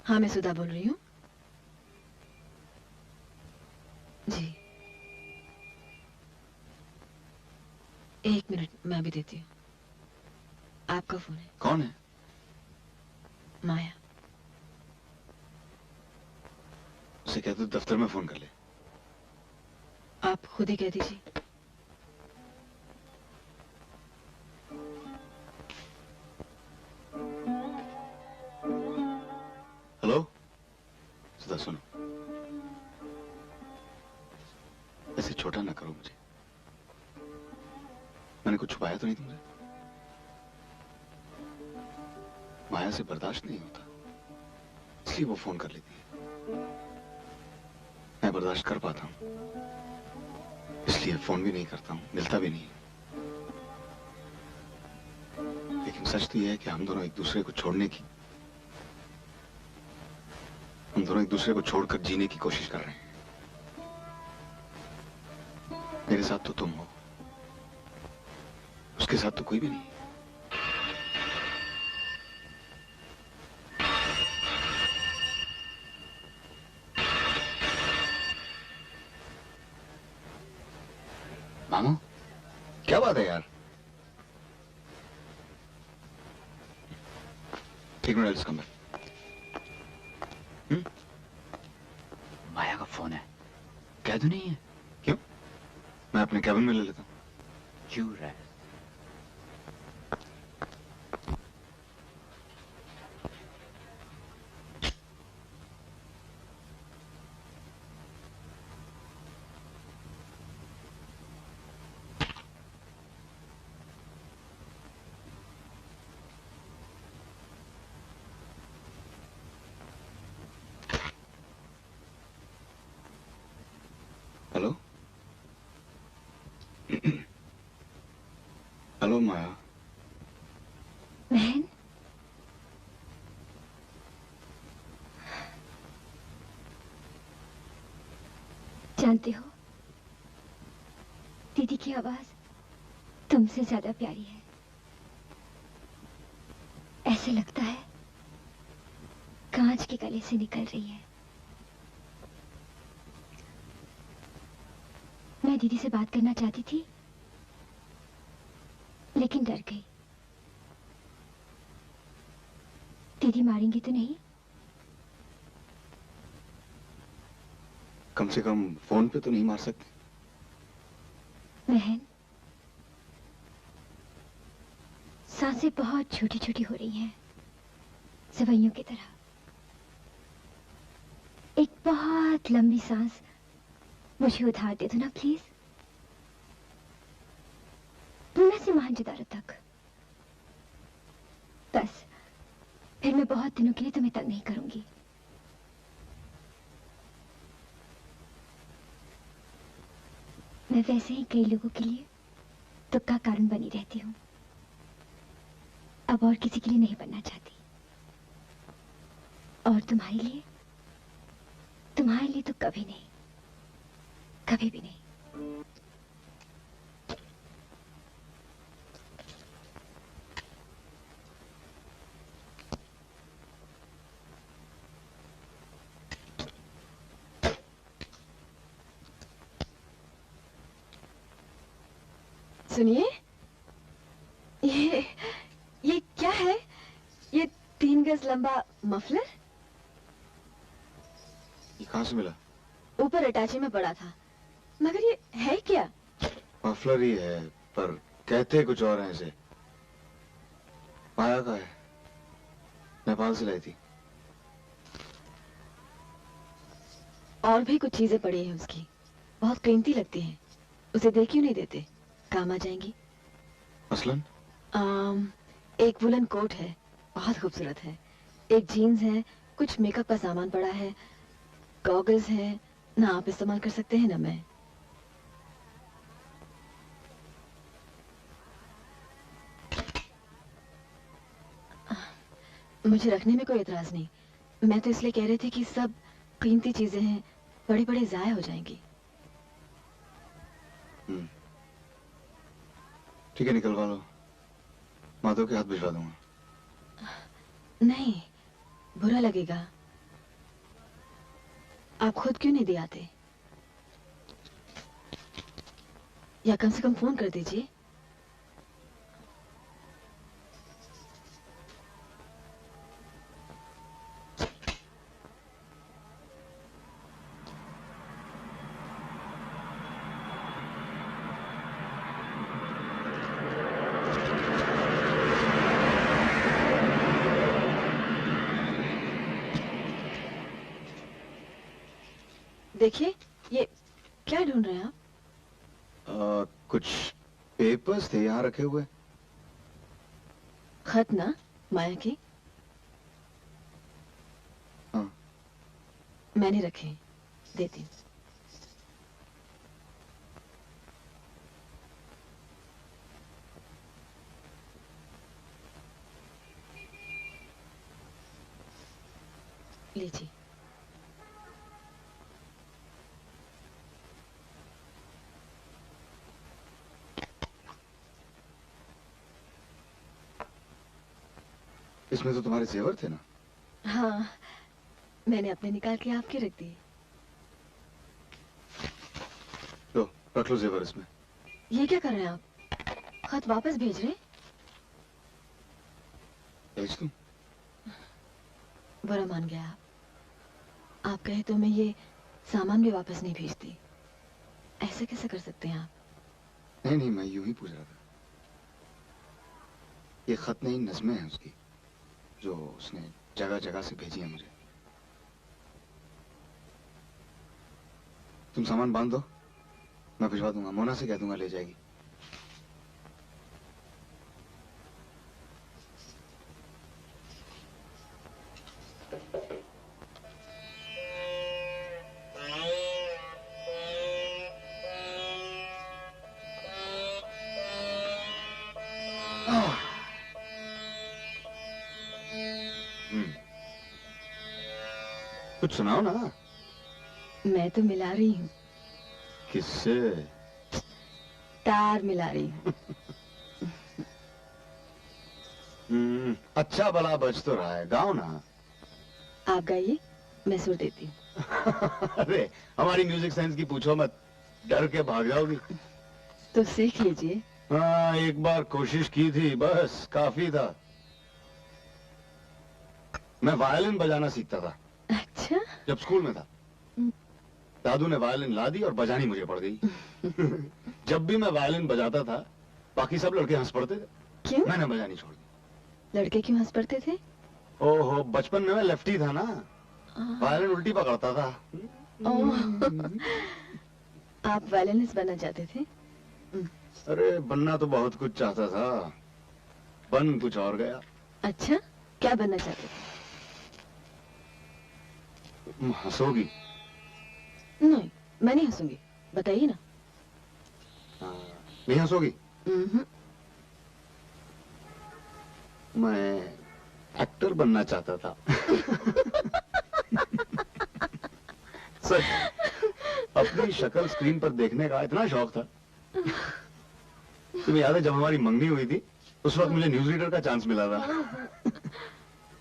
हाँ मैं सुधा बोल रही हूँ। जी, एक मिनट मैं भी देती हूँ। आपका फोन है। कौन है? माया। उसे कहते दफ्तर में फोन कर ले। आप खुद ही कह दीजिए। सुनो, ऐसे छोटा ना करो मुझे। मैंने कुछ छुपाया तो नहीं तुमसे? माया से बर्दाश्त नहीं होता, इसलिए वो फोन कर लेती है। मैं बर्दाश्त कर पाता हूं, इसलिए फोन भी नहीं करता हूं, मिलता भी नहीं। लेकिन सच तो यह है कि हम दोनों एक दूसरे को छोड़कर जीने की कोशिश कर रहे हैं। मेरे साथ तो तुम हो, उसके साथ तो कोई भी नहीं। मामा, क्या बात है यार? एक मिनट, इसका मैं माया का फोन है, कह दो नहीं है? क्यों? मैं अपने कैबिन में ले लेता हूँ। क्यों रहा? हेलो हेलो माया। बहन, जानते हो, दीदी की आवाज तुमसे ज्यादा प्यारी है। ऐसे लगता है कांच के गले से निकल रही है। मैं दीदी से बात करना चाहती थी, लेकिन डर गई। दीदी मारेंगी तो नहीं? कम से कम फोन पे तो नहीं मार सकते? बहन, सांसें बहुत छोटी छोटी हो रही हैं, सवैयों की तरह। एक बहुत लंबी सांस मुझे उधार दे दो ना प्लीज। पूना से महाजदारो तक। बस, फिर मैं बहुत दिनों के लिए तुम्हें तंग नहीं करूंगी। मैं वैसे ही कई लोगों के लिए दुख का कारण बनी रहती हूँ, अब और किसी के लिए नहीं बनना चाहती। और तुम्हारे लिए तो कभी नहीं, कभी भी नहीं। सुनिए, ये क्या है? ये 3 गज लंबा मफलर? ये कहाँ से मिला? ऊपर अटैची में पड़ा था, मगर ये है क्या? मफलर ही है, पर कहते कुछ और हैं इसे। माया का है, नेपाल से लाई थी। और भी कुछ चीजें पड़ी हैं उसकी, बहुत कीमती लगती हैं। उसे दे क्यों नहीं देते? काम आ जाएंगी। मसलन? एक वुलन कोट है, बहुत खूबसूरत है। एक जीन्स है, कुछ मेकअप का सामान पड़ा है, गॉगल्स हैं। ना आप इस्तेमाल कर सकते हैं ना मैं। मुझे रखने में कोई एतराज नहीं, मैं तो इसलिए कह रही थी कि सब कीमती चीजें हैं, बड़ी बड़ी जाया हो जाएंगी। ठीक है, निकलवा लो, माधव के हाथ भिजवा दूंगा। नहीं, बुरा लगेगा। आप खुद क्यों नहीं दे आते? या कम से कम फोन कर दीजिए। देखिए, ये क्या ढूंढ रहे हैं आप? कुछ पेपर्स थे यहाँ रखे हुए। खत ना, माया की? हाँ। मैंने रखे, देती हूँ। लीजिए। इसमें तो तुम्हारे जेवर थे ना? हाँ, मैंने अपने निकाल के आपके रख दिए। लो, रख लो जेवर इसमें। ये क्या कर रहे हैं आप? खत वापस भेज रहे? भेज दूं? बुरा मान गया आप। आप कहे तो मैं ये सामान भी वापस नहीं भेजती। ऐसे कैसे कर सकते हैं आप? नहीं नहीं, मैं यूं ही पूछ रहा था। ये खत नहीं, नज़में हैं उसकी, जो उसने जगह जगह से भेजी है मुझे। तुम सामान बांध दो, मैं भिजवा दूंगा। मोना से कह दूंगा, ले जाएगी। कुछ सुनाओ ना। मैं तो मिला रही हूँ। किससे? तार मिला रही हूँ। अच्छा भला बज तो रहा है, गाओ ना। आप गाइए, मैं सुर देती हूँ। अरे हमारी म्यूजिक साइंस की पूछो मत, डर के भाग जाओगी। तो सीख लीजिए। हाँ, एक बार कोशिश की थी, बस काफी था। मैं वायलिन बजाना सीखता था। अच्छा? जब स्कूल में था। दादू ने वायलिन ला दी और बजानी मुझे पड़ गई। जब भी मैं वायलिन बजाता था, बाकी सब लड़के हंस पड़ते थे। क्यों? मैंने बजानी छोड़ दी। लड़के क्यों हंस पड़ते थे? ओहो, बचपन में मैं लेफ्टी था ना, वायलिन उल्टी पकड़ता था। आप वायलिनिस्ट बनना चाहते थे? अरे बनना तो बहुत कुछ चाहता था, बन कुछ और गया। अच्छा, क्या बनना चाहते थे? हंसोगी? नहीं, मैं नहीं हंसूंगी। बताइए ना। नहीं हंसोगी? हम्म। मैं एक्टर बनना चाहता था। सच, अपनी शक्ल स्क्रीन पर देखने का इतना शौक था। तुम्हें याद है जब हमारी मंगनी हुई थी, उस वक्त मुझे न्यूज रीडर का चांस मिला था।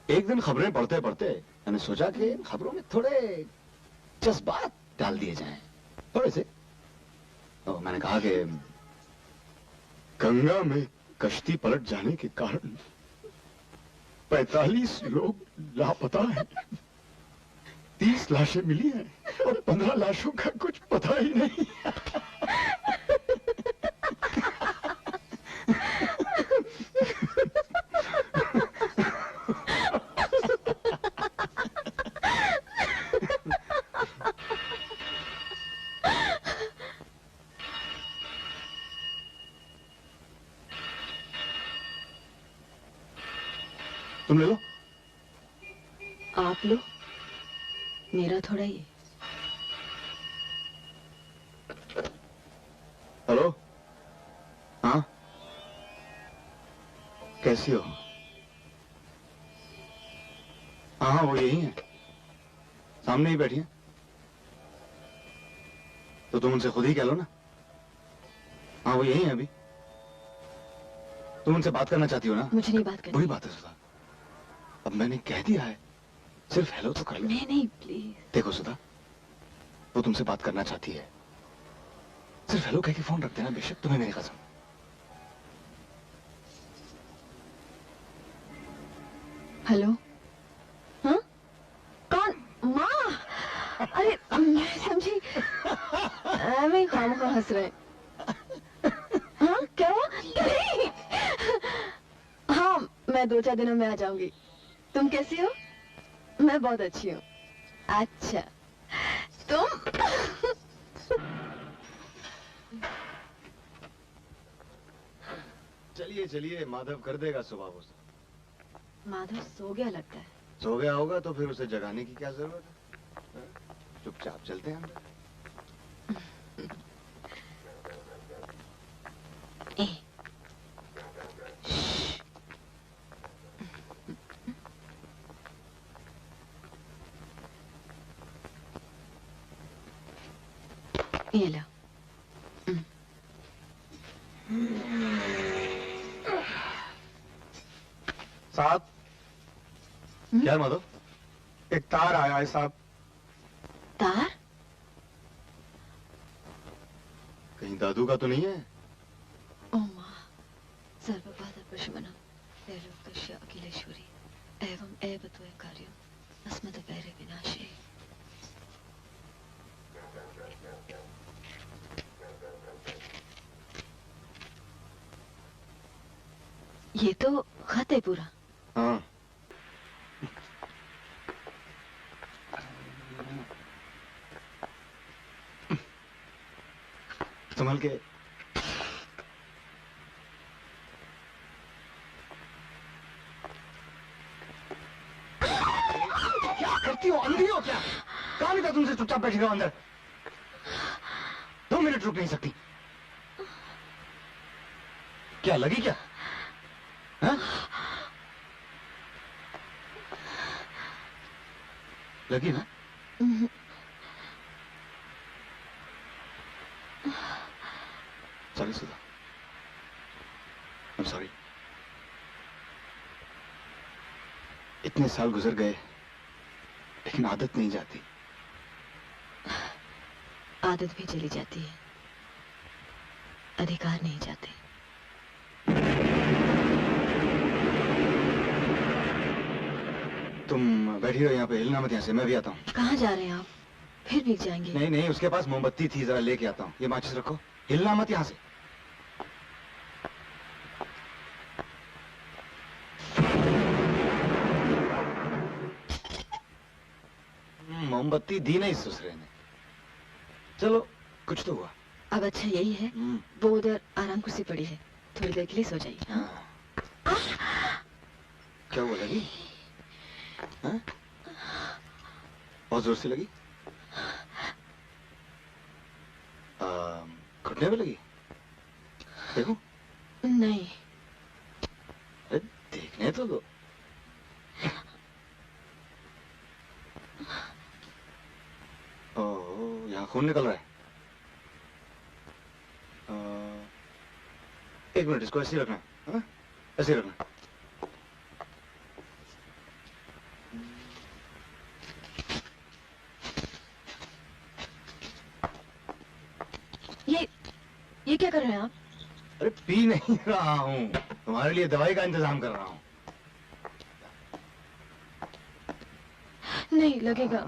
एक दिन खबरें पढ़ते पढ़ते मैंने सोचा कि खबरों में थोड़े जज्बात डाल दिए जाएं, थोड़े से। तो मैंने कहा कि गंगा में कश्ती पलट जाने के कारण 45 लोग लापता हैं, 30 लाशें मिली हैं और 15 लाशों का कुछ पता ही नहीं। तुम ले लो। आप लो, मेरा थोड़ा ही है। हेलो, हाँ, कैसी हो? हाँ, वो यही है, सामने ही बैठी है। तो तुम उनसे खुद ही कह लो ना। हाँ, वो यही है अभी। तुम उनसे बात करना चाहती हो ना? मुझे नहीं बात करनी। वही बात है सुधा, अब मैंने कह दिया है, सिर्फ हेलो तो कर लो। नहीं नहीं, प्लीज। देखो सुधा, वो तुमसे बात करना चाहती है, सिर्फ हेलो कह के फोन रख देना, बेशक तुम्हें मेरी कसम। हेलो? हाँ? कौन? माँ? अरे मैं समझी, मैं खामखा हंस रहे। हाँ, क्या हुआ? नहीं। हाँ, मैं 2-4 दिनों में आ जाऊंगी। तुम कैसी हो? मैं बहुत अच्छी हूँ। अच्छा, तुम चलिए चलिए, माधव कर देगा सुबह वो सब। माधव सो गया लगता है। सो गया होगा तो फिर उसे जगाने की क्या जरूरत है? चुपचाप चलते हैं अंदर। ए, ये लो। साहब, क्या है माधव? एक तार आया है साहब। तार? कहीं दादू का तो नहीं है? ओमा सर्वपादपशमनम त्रैलोक्यस्य अखिलेश्वरी एवं एव त्वया कार्यम अस्मद्वैरे विनाशे। ये तो खत है पूरा। हाँ। संभल के। क्या करती हो? अंधी हो क्या? कहा नहीं था तुमसे चुपचाप बैठी रहो अंदर? 2 मिनट रुक नहीं सकती? क्या लगी क्या? हाँ? लगी ना? Sorry Sudha, I'm sorry। इतने साल गुजर गए लेकिन आदत नहीं जाती। आदत भी चली जाती है, अधिकार नहीं जाते। तुम बैठी हो यहाँ पे, हिलना मत यहाँ से, मैं भी आता हूँ। कहाँ जा रहे हैं आप? फिर भीग जाएंगे। नहीं नहीं, उसके पास मोमबत्ती थी, जरा लेके आता हूँ। ये माचिस रखो, हिलना मत यहाँ से। मोमबत्ती दी नहीं ससुरे ने। चलो कुछ तो हुआ। अब अच्छा यही है, वो उधर आराम कुर्सी पड़ी है, थोड़ी देर के लिए सो जाइए। हाँ। क्या हुआ, लगी? हाँ? बहुत जोर से लगी? घुटने पे लगी? देखो। नहीं। अरे देखने तो दो। ओह, यहाँ खून निकल रहा है। 1 मिनट, इसको ऐसे ही रखना। हाँ? ऐसे ही रखना। ये क्या कर रहे हैं आप? अरे पी नहीं रहा हूँ, तुम्हारे लिए दवाई का इंतजाम कर रहा हूँ। नहीं लगेगा।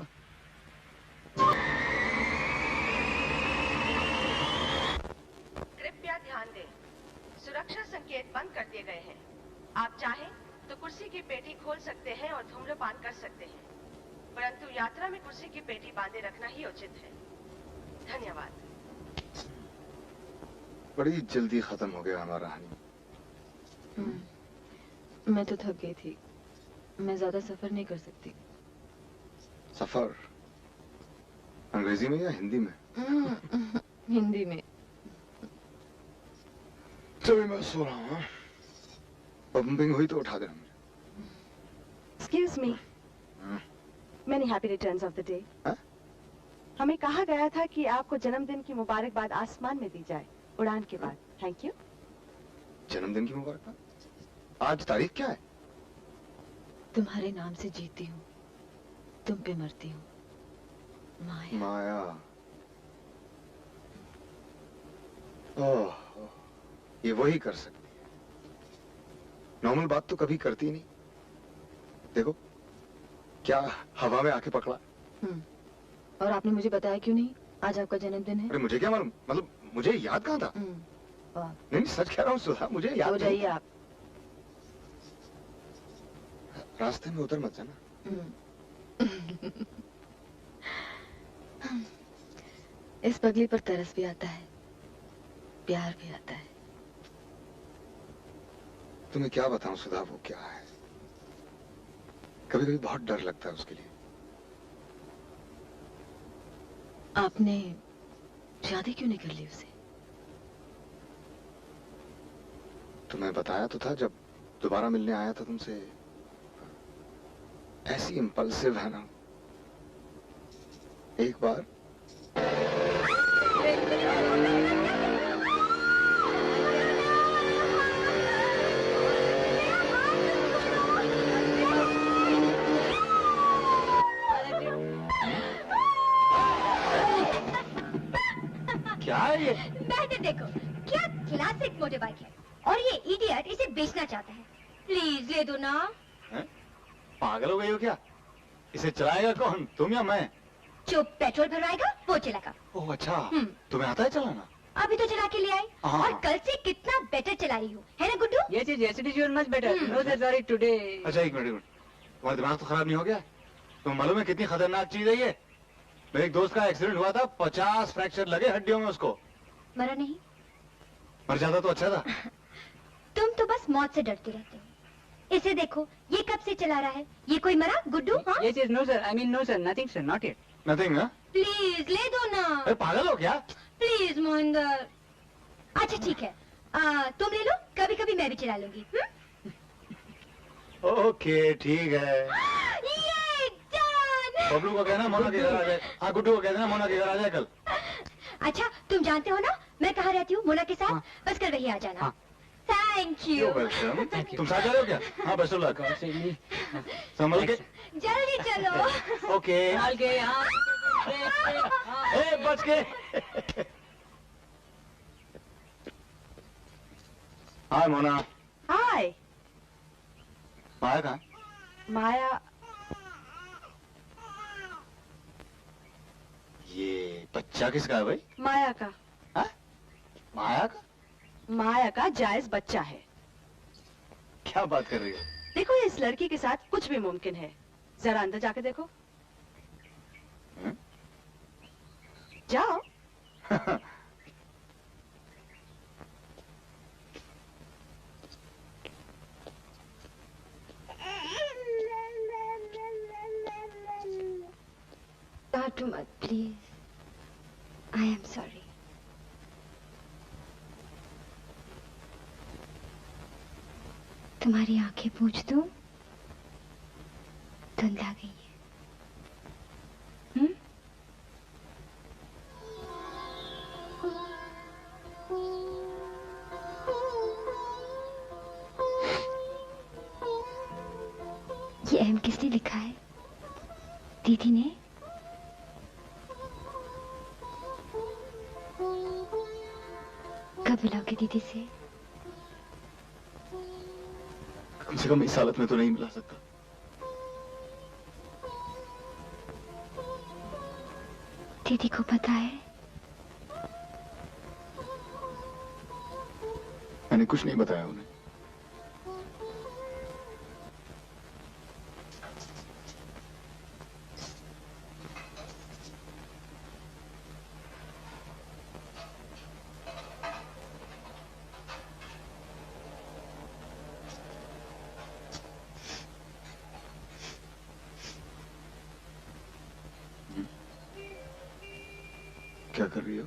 कृपया ध्यान दें, सुरक्षा संकेत बंद कर दिए गए हैं। आप चाहें तो कुर्सी की पेटी खोल सकते हैं और धूम्रपान कर सकते हैं, परंतु यात्रा में कुर्सी की पेटी बांधे रखना ही उचित है। धन्यवाद। बड़ी जल्दी खत्म हो गया हमारा हनी। मैं तो थक गई थी, मैं ज्यादा सफर नहीं कर सकती। सफर अंग्रेजी में या हिंदी में? हिंदी में। चलो मैं सो रहा हूँ। पंपिंग हुई तो उठा देना मुझे। Excuse me. Many happy returns of the day. हाँ? हमें कहा गया था कि आपको जन्मदिन की मुबारकबाद आसमान में दी जाए, उड़ान के बाद। Thank you. जन्मदिन की मुबारकबाद? आज तारीख क्या है? तुम्हारे नाम से जीती हूँ, तुम पे मरती हूँ। माया। माया। ओह, ये वही कर सकती है। नॉर्मल बात तो कभी करती नहीं। देखो क्या हवा में आके पकड़ा। और आपने मुझे बताया क्यों नहीं? आज आपका जन्मदिन है। अरे मुझे क्या मालूम, मतलब मुझे याद कहाँ था। नहीं सच कह रहा हूँ सुधा, मुझे याद। हो जाइए आप। रास्ते में उधर मत जाना। इस पगली पर तरस भी आता है, प्यार भी आता है। तुम्हें क्या बताऊं सुधा, वो क्या है, कभी कभी बहुत डर लगता है उसके लिए। आपने शादी क्यों नहीं कर ली उसे? तुम्हें बताया तो था जब दोबारा मिलने आया था तुमसे। ऐसी इम्पल्सिव है ना, एक बार क्या है ये? मैंने देखो क्या क्लासिक मोटर बाइक है और ये इडियट इसे बेचना चाहता है। प्लीज ले दो ना। हैं? पागल हो गई हो क्या? इसे चलाएगा कौन, तुम या मैं? जो पेट्रोल भरवाएगा वो चलाएगा। ओह अच्छा, तुम्हें आता है चलाना? अभी तो चला के ले आई हाँ। और कल से कितना बेटर चला रही हूँ, है ना Guddu? Yes, yes, yes, it is your much better. No, sir, sorry, today. अच्छा एक मिनट, तुम्हारा दिमाग तो खराब नहीं हो गया? तुम्हें मालूम है कितनी खतरनाक चीज है ये? मेरे एक दोस्त का एक्सीडेंट हुआ था, 50 फ्रैक्चर लगे हड्डियों में उसको। मरा नहीं? मर जाता तो अच्छा था। तुम तो बस मौत से डरते रहते हो। इसे देखो, ये कब से चला रहा है? ये कोई मरा गुड्डू? हाँ? Yes, yes, no, sir. I mean, no, sir, nothing, sir, not yet. Nothing ना? प्लीज ले दो ना। अरे पागल हो क्या? प्लीज मोहिंदर। अच्छा ठीक है, तुम ले लो, कभी कभी मैं भी चला लूंगी। ओके ठीक है। ये डन। बबलू को कहना मोना के घर आ जाए। हाँ गुड्डू को कह देना मोना के घर आ जाए कल। अच्छा तुम जानते हो ना मैं कहाँ रहती हूँ मोना के साथ? हाँ। बस कल वही आ जाना। हाँ। Thank you. Welcome. Thank you. तुम साथ जा रहे हो क्या? हाँ best of luck. God save me. संभल के। जल्दी चलो। ओके। डाल के यहाँ. हाँ. ए बच के। हाय मोना। हाय। माया कहाँ? माया ये बच्चा किसका है भाई? माया का। हाँ? माया का? माया का जायज बच्चा है। क्या बात कर रही हो? देखो इस लड़की के साथ कुछ भी मुमकिन है, जरा अंदर जाके देखो। हम्म? जाओ। डांटो मत प्लीज। I am sorry. तुम्हारी आंखें पूछ दूं? धुंधला गई है। ये एम किसने लिखा है? दीदी ने? कब मिलोगे दीदी से? कम से कम इस हालत में तो नहीं मिला सकता। दीदी को पता है? मैंने कुछ नहीं बताया उन्हें। क्या कर रही हो?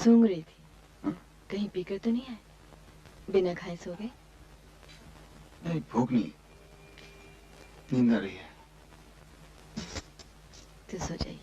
सूंघ रही थी। हाँ? कहीं पीकर तो नहीं आए? बिना खाए सो गए? नहीं भूख नहीं, नींद आ रही है। तो सो जाइए।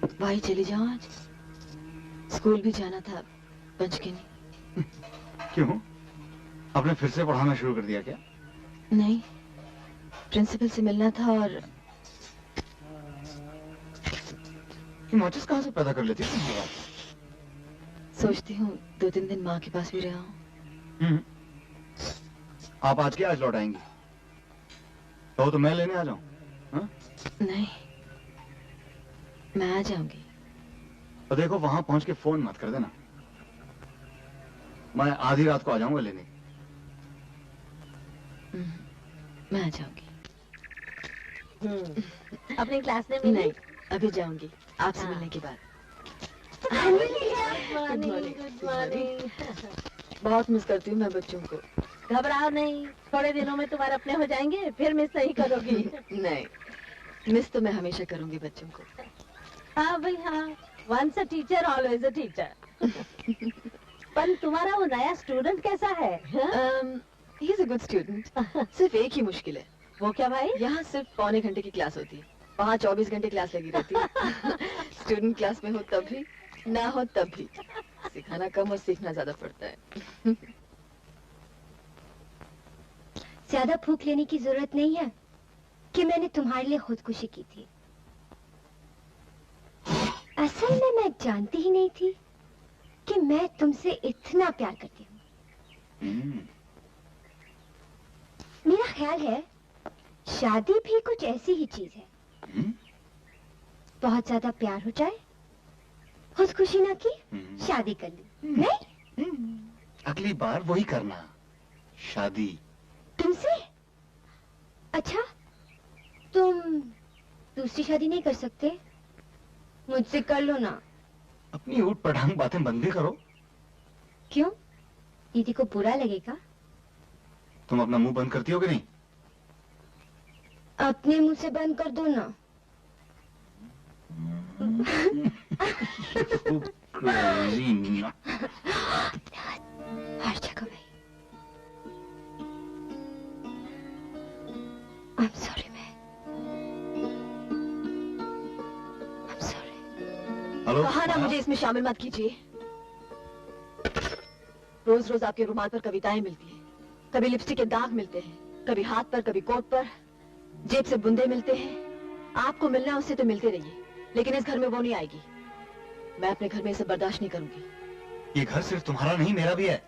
भाई चली जाओ आज, स्कूल भी जाना था, बच के नहीं। क्यों? आपने फिर से पढ़ाना शुरू कर दिया क्या? नहीं, प्रिंसिपल से मिलना था और ये माचिस कहाँ से पैदा कर लेती है? सोचती हूँ 2-3 दिन माँ के पास भी रहा हूँ। आप आज के आज लौट आएंगी तो मैं लेने आ जाऊं? हाँ? नहीं, मैं आ जाऊंगी। और देखो वहां पहुंच के फोन मत कर देना, मैं आधी रात को आ जाऊंगा लेने। मैं आ जाऊंगी। अपनी क्लास में मिली? नहीं, अभी जाऊंगी आपसे मिलने के बाद। Good morning. बहुत मिस करती हूँ मैं बच्चों को। घबराओ नहीं, थोड़े दिनों में तुम्हारे अपने हो जाएंगे, फिर मिस नहीं करोगी। नहीं, मिस तो मैं हमेशा करूंगी बच्चों को। हाँ भाई हाँ, once a teacher always a teacher. पर तुम्हारा वो नया स्टूडेंट कैसा है? He is a good student. सिर्फ एक ही मुश्किल है। वो क्या भाई? यहाँ सिर्फ पौने घंटे की क्लास होती है, वहाँ 24 घंटे क्लास लगी रहती है। स्टूडेंट क्लास में हो तब भी, ना हो तब भी। सिखाना कम और सीखना ज्यादा पड़ता है। ज्यादा भूख लेने की जरूरत नहीं है कि मैंने तुम्हारे लिए खुदकुशी की थी। असल में मैं जानती ही नहीं थी कि मैं तुमसे इतना प्यार करती हूँ। मेरा ख्याल है शादी भी कुछ ऐसी ही चीज है। बहुत ज्यादा प्यार हो जाए, खुदकुशी ना की, शादी कर ली। नहीं, अगली बार वही करना, शादी। तुमसे? अच्छा, तुम दूसरी शादी नहीं कर सकते? मुझसे कर लो ना। अपनी ऊट पटांग बातें बंद भी करो। क्यों? दीदी को बुरा लगेगा? तुम अपना मुंह बंद करती हो कि नहीं? अपने मुंह से बंद कर दो ना। हर जगह भाई। I'm sorry man. I'm sorry. Hello? कहा ना मुझे इसमें शामिल मत कीजिए। रोज रोज आपके रुमाल पर कविताएं मिलती हैं, कभी लिपस्टिक के दाग मिलते हैं, कभी हाथ पर, कभी कोट पर, जेब से बुंदे मिलते हैं। आपको मिलना है उससे तो मिलते रहिए, लेकिन इस घर में वो नहीं आएगी। मैं अपने घर में इसे बर्दाश्त नहीं करूंगी। ये घर सिर्फ तुम्हारा नहीं, मेरा भी है।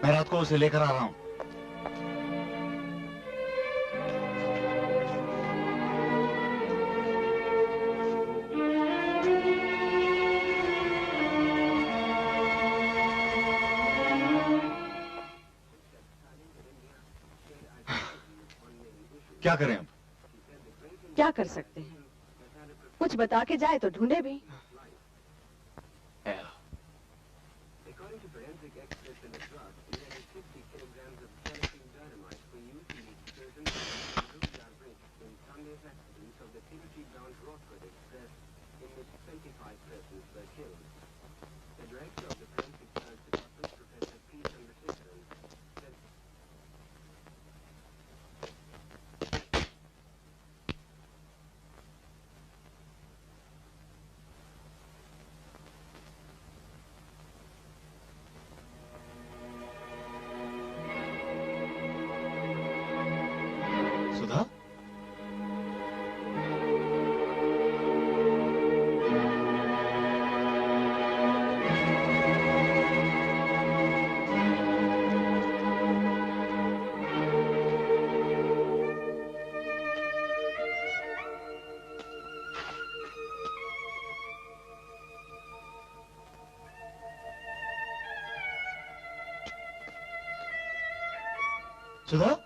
मैं रात को उसे लेकर आ रहा हूँ। क्या करें अब? क्या कर सकते हैं? कुछ बता के जाए तो ढूंढे भी। सुधा? सुधा?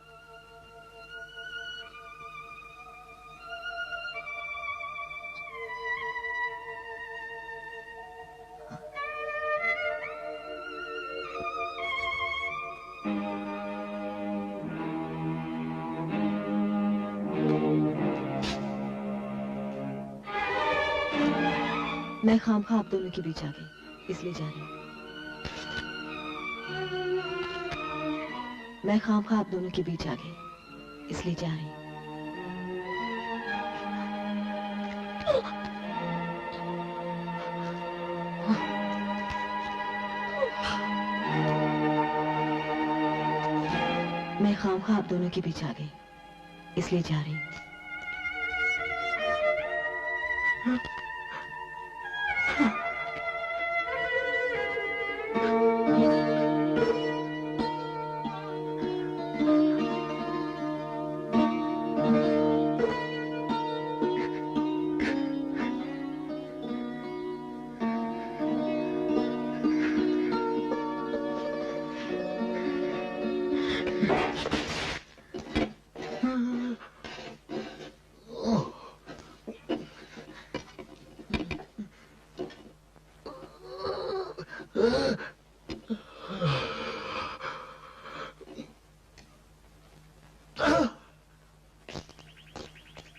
मैं खामखा आप दोनों के बीच आ गई, इसलिए जा रही हूँ। मैं खामखा आप दोनों के बीच आ गई, इसलिए जा रही हूँ। खामखा आप दोनों के बीच आ गई, इसलिए जा रही हूँ।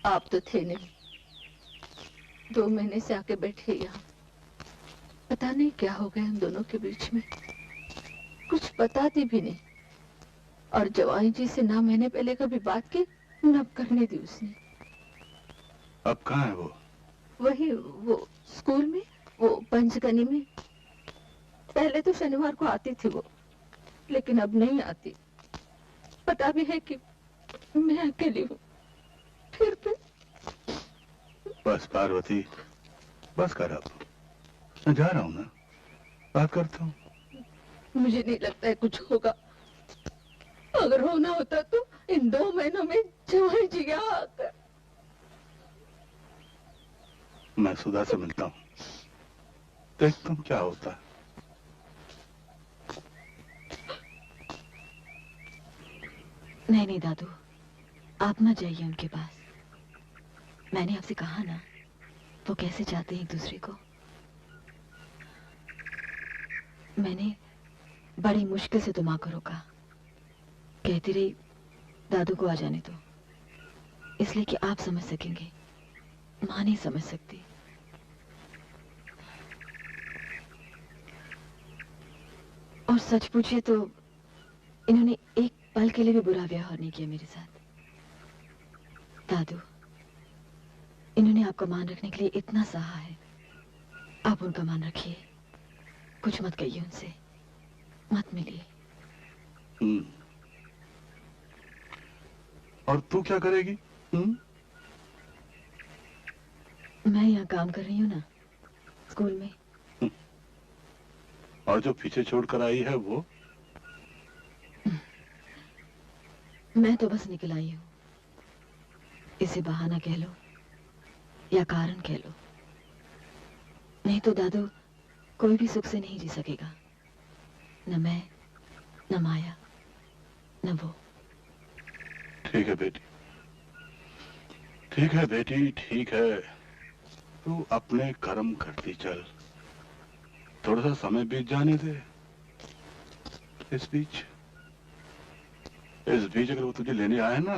आप तो थे नहीं, 2 महीने से आके बैठे यहाँ। पता नहीं क्या हो गया हम दोनों के बीच में, कुछ बताती भी नहीं। और जवाई जी से ना मैंने पहले कभी बात की, न करने दी उसने। अब कहाँ है वो? वही वो स्कूल में, वो पंचगनी में। पहले तो शनिवार को आती थी वो, लेकिन अब नहीं आती। पता भी है कि मैं अकेली हूँ। फिर भी बस पार्वती, बस कर अब। मैं जा रहा हूँ ना, बात करता हूँ। मुझे नहीं लगता है कुछ होगा। अगर होना होता तो इन 2 महीनों में जवाई जी यहाँ आकर। मैं सुधा से मिलता हूँ, देखता हूँ क्या होता है। नहीं दादू, आप मत जाइए उनके पास। मैंने आपसे कहा ना, वो कैसे चाहते हैं एक दूसरे को। मैंने बड़ी मुश्किल से तो माँ को रोका, कहती रही दादू को आ जाने दो, इसलिए कि आप समझ सकेंगे, माँ नहीं समझ सकती। और सच पूछिए तो इन्होंने एक पल के लिए भी बुरा व्यवहार नहीं किया मेरे साथ। दादू, इन्होंने आपका मान रखने के लिए इतना सहा है, आप उनका मान रखिए। कुछ मत कहिए उनसे, मत मिलिए। और तू क्या करेगी? मैं यहाँ काम कर रही हूँ ना, स्कूल में। और जो पीछे छोड़कर आई है वो? मैं तो बस निकल आई हूँ। इसे बहाना कह लो या कारण कह लो, नहीं तो दादू कोई भी सुख से नहीं जी सकेगा। न मैं, न माया, न वो। ठीक है बेटी, ठीक है बेटी, ठीक है। तू अपने कर्म करती चल, थोड़ा सा समय बीत जाने दे। इस बीच अगर वो तुझे लेने आए ना,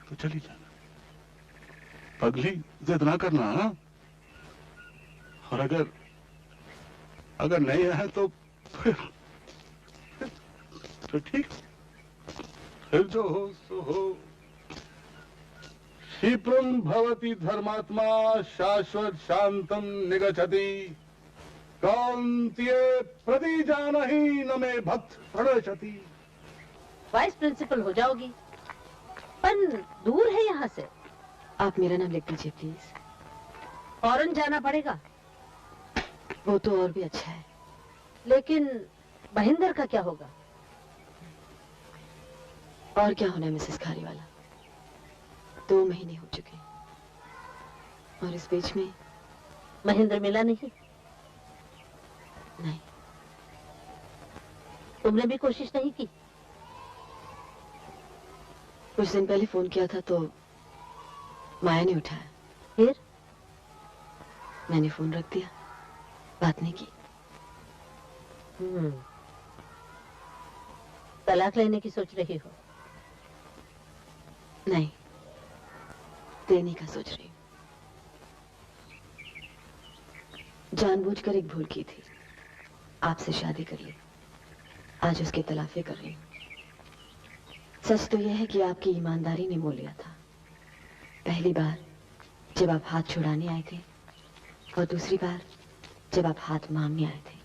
तो चली जाना। पगली जिद ना करना, हाँ? और अगर नहीं आए तो फिर तो ठीक, फिर जो हो सो हो। क्षिप्रम भवति धर्मात्मा शाश्वत शांतम निगच्छति, कांत्ये प्रतिजानहि न मे भक्त प्रणश्यति। वाइस प्रिंसिपल हो जाओगी, पर दूर है यहाँ से। आप मेरा नाम लिख दीजिए प्लीज। फौरन जाना पड़ेगा। वो तो और भी अच्छा है। लेकिन महेंद्र का क्या होगा? और क्या होना है मिसेस खारीवाला, 2 महीने हो चुके, और इस बीच में महेंद्र मिला नहीं? नहीं। तुमने भी कोशिश नहीं की? कुछ दिन पहले फोन किया था तो माया ने उठाया, फिर मैंने फोन रख दिया, बात नहीं की। तलाक लेने की सोच रही हो? नहीं, देने का सोच रही हूँ। जानबूझकर एक भूल की थी, आपसे शादी कर ली, आज उसके तलाफे कर रही हूँ। सच तो यह है कि आपकी ईमानदारी ने मोल लिया था। पहली बार जब आप हाथ छुड़ाने आए थे, और दूसरी बार जब आप हाथ मांगने आए थे।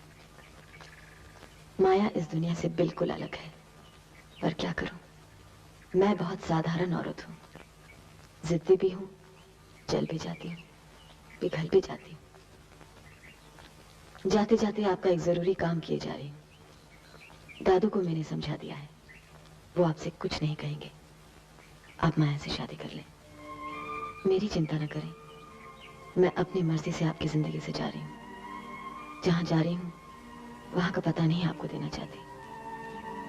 माया इस दुनिया से बिल्कुल अलग है, पर क्या करूं, मैं बहुत साधारण औरत हूँ, जिद्दी भी हूँ, जल भी जाती हूँ, पिघल भी जाती हूँ। जाते जाते आपका एक जरूरी काम किए जा रही हूँ। दादू को मैंने समझा दिया है, वो आपसे कुछ नहीं कहेंगे। आप माया से शादी कर लें। मेरी चिंता न करें, मैं अपनी मर्जी से आपकी जिंदगी से जा रही हूँ। जहाँ जा रही हूँ वहां का पता नहीं आपको देना चाहती।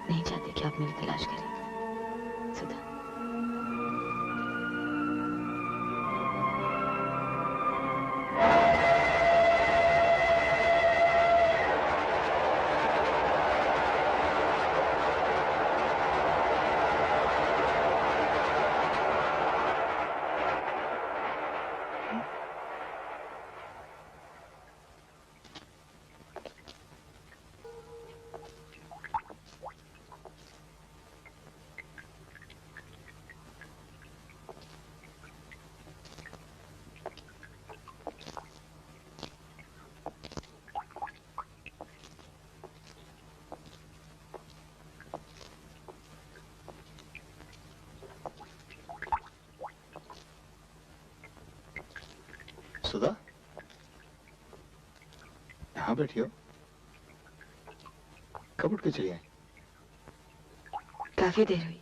नहीं चाहती कि आप मेरी तलाश करें। सुधा। सुधा, यहाँ बैठी हो? कब उठ के चली आई? काफी देर हुई।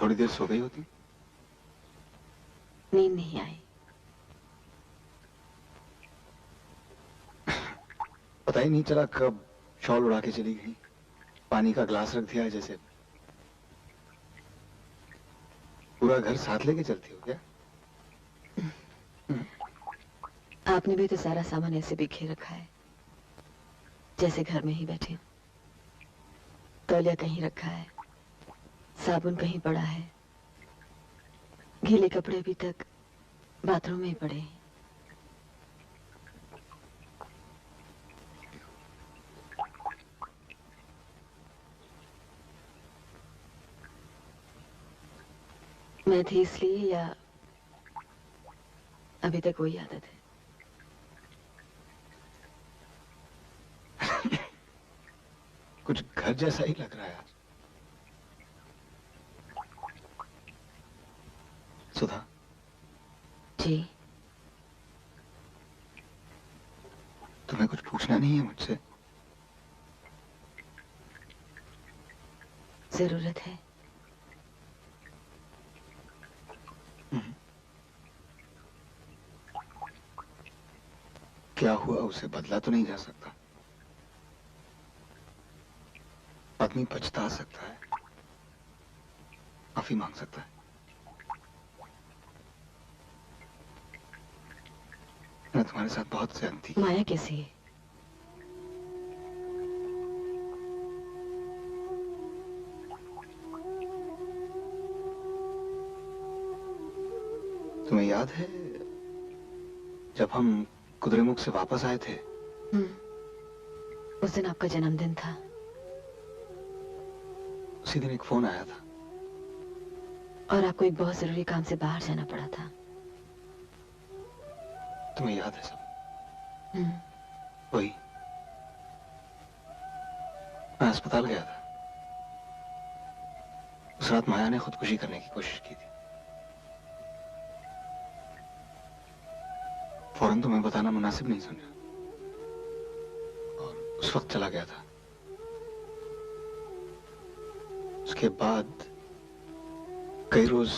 थोड़ी देर सो गई होती? नींद नहीं आई। पता ही नहीं चला कब शॉल उड़ा के चली गई। पानी का ग्लास रख दिया है जैसे। पूरा घर साथ लेके चलती हो क्या? आपने भी तो सारा सामान ऐसे बिखेर रखा है जैसे घर में ही बैठे हो। तौलिया कहीं रखा है, साबुन कहीं पड़ा है, गीले कपड़े अभी तक बाथरूम में ही पड़े हैं। मैं थी इसलिए या अभी तक वही आदत है? कुछ घर जैसा ही लग रहा है आज। सुधा। जी। तुम्हें कुछ पूछना नहीं है मुझसे? जरूरत है। क्या हुआ उसे बदला तो नहीं जा सकता। आदमी पछता सकता है, माफी मांग सकता है। मैं तुम्हारे साथ बहुत ज्यादती। माया कैसी है? तुम्हें याद है जब हम कुद्रेमुख से वापस आए थे? उस दिन आपका जन्मदिन था। उसी दिन एक फोन आया था और आपको एक बहुत जरूरी काम से बाहर जाना पड़ा था। तुम्हें याद है सब? वही, मैं अस्पताल गया था। उस रात माया ने खुदकुशी करने की कोशिश की थी। फौरन तुम्हें बताना मुनासिब नहीं समझा और उस वक्त चला गया था। उसके बाद कई रोज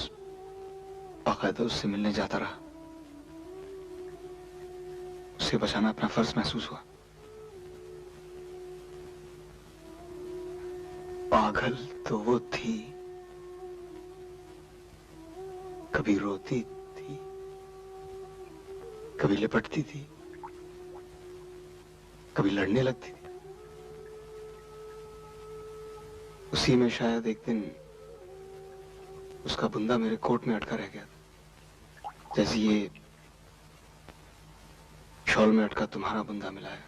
बाकायदा उससे मिलने जाता रहा। उसे बचाना अपना फर्ज महसूस हुआ। पागल तो वो थी, कभी रोती थी, कभी लिपटती थी, कभी लड़ने लगती थी। उसी में शायद एक दिन उसका बुंदा मेरे कोट में अटका रह गया, जैसे ये शॉल में अटका तुम्हारा बुंदा मिला है।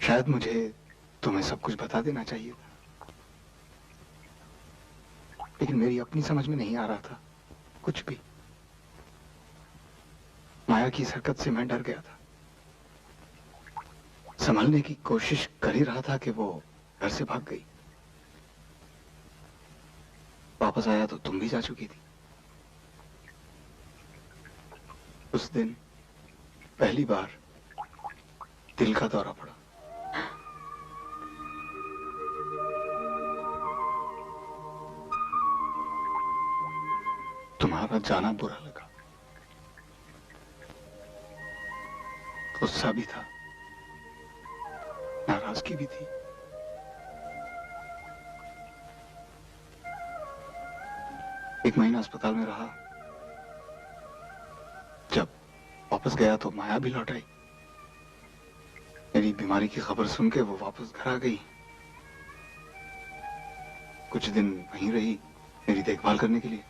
शायद मुझे तुम्हें सब कुछ बता देना चाहिए था, लेकिन मेरी अपनी समझ में नहीं आ रहा था कुछ भी। माया की इस हरकत से मैं डर गया था। संभलने की कोशिश कर ही रहा था कि वो घर से भाग गई। वापस आया तो तुम भी जा चुकी थी। उस दिन पहली बार दिल का दौरा पड़ा। तुम्हारा जाना बुरा लगा, गुस्सा भी था, नाराजगी भी थी। एक महीना अस्पताल में रहा। जब वापस गया तो माया भी लौट आई। मेरी बीमारी की खबर सुन के वो वापस घर आ गई। कुछ दिन वहीं रही मेरी देखभाल करने के लिए।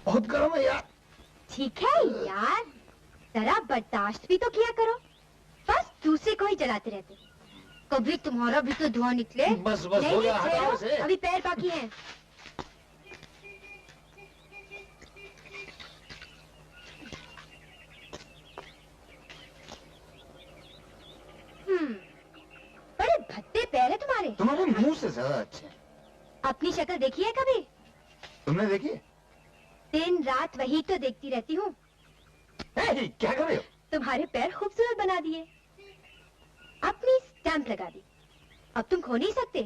बहुत गर्म है यार। ठीक है यार, जरा बर्दाश्त भी तो किया करो। बस दूसरे को ही जलाते रहते। कभी तुम्हारा भी तो धुआं निकले। बस बस हो गया, हटाओ इसे। अभी पैर बाकी हैं। बड़े भद्दे पैर है तुम्हारे। तुम्हारे मुंह से ज्यादा अच्छे हैं। अपनी शक्ल देखी है कभी? तुमने देखी है? दिन रात वही तो देखती रहती हूँ। क्या कर रहे हो? तुम्हारे पैर खूबसूरत बना दिए, अपनी स्टैंप लगा दी। अब तुम खो नहीं सकते।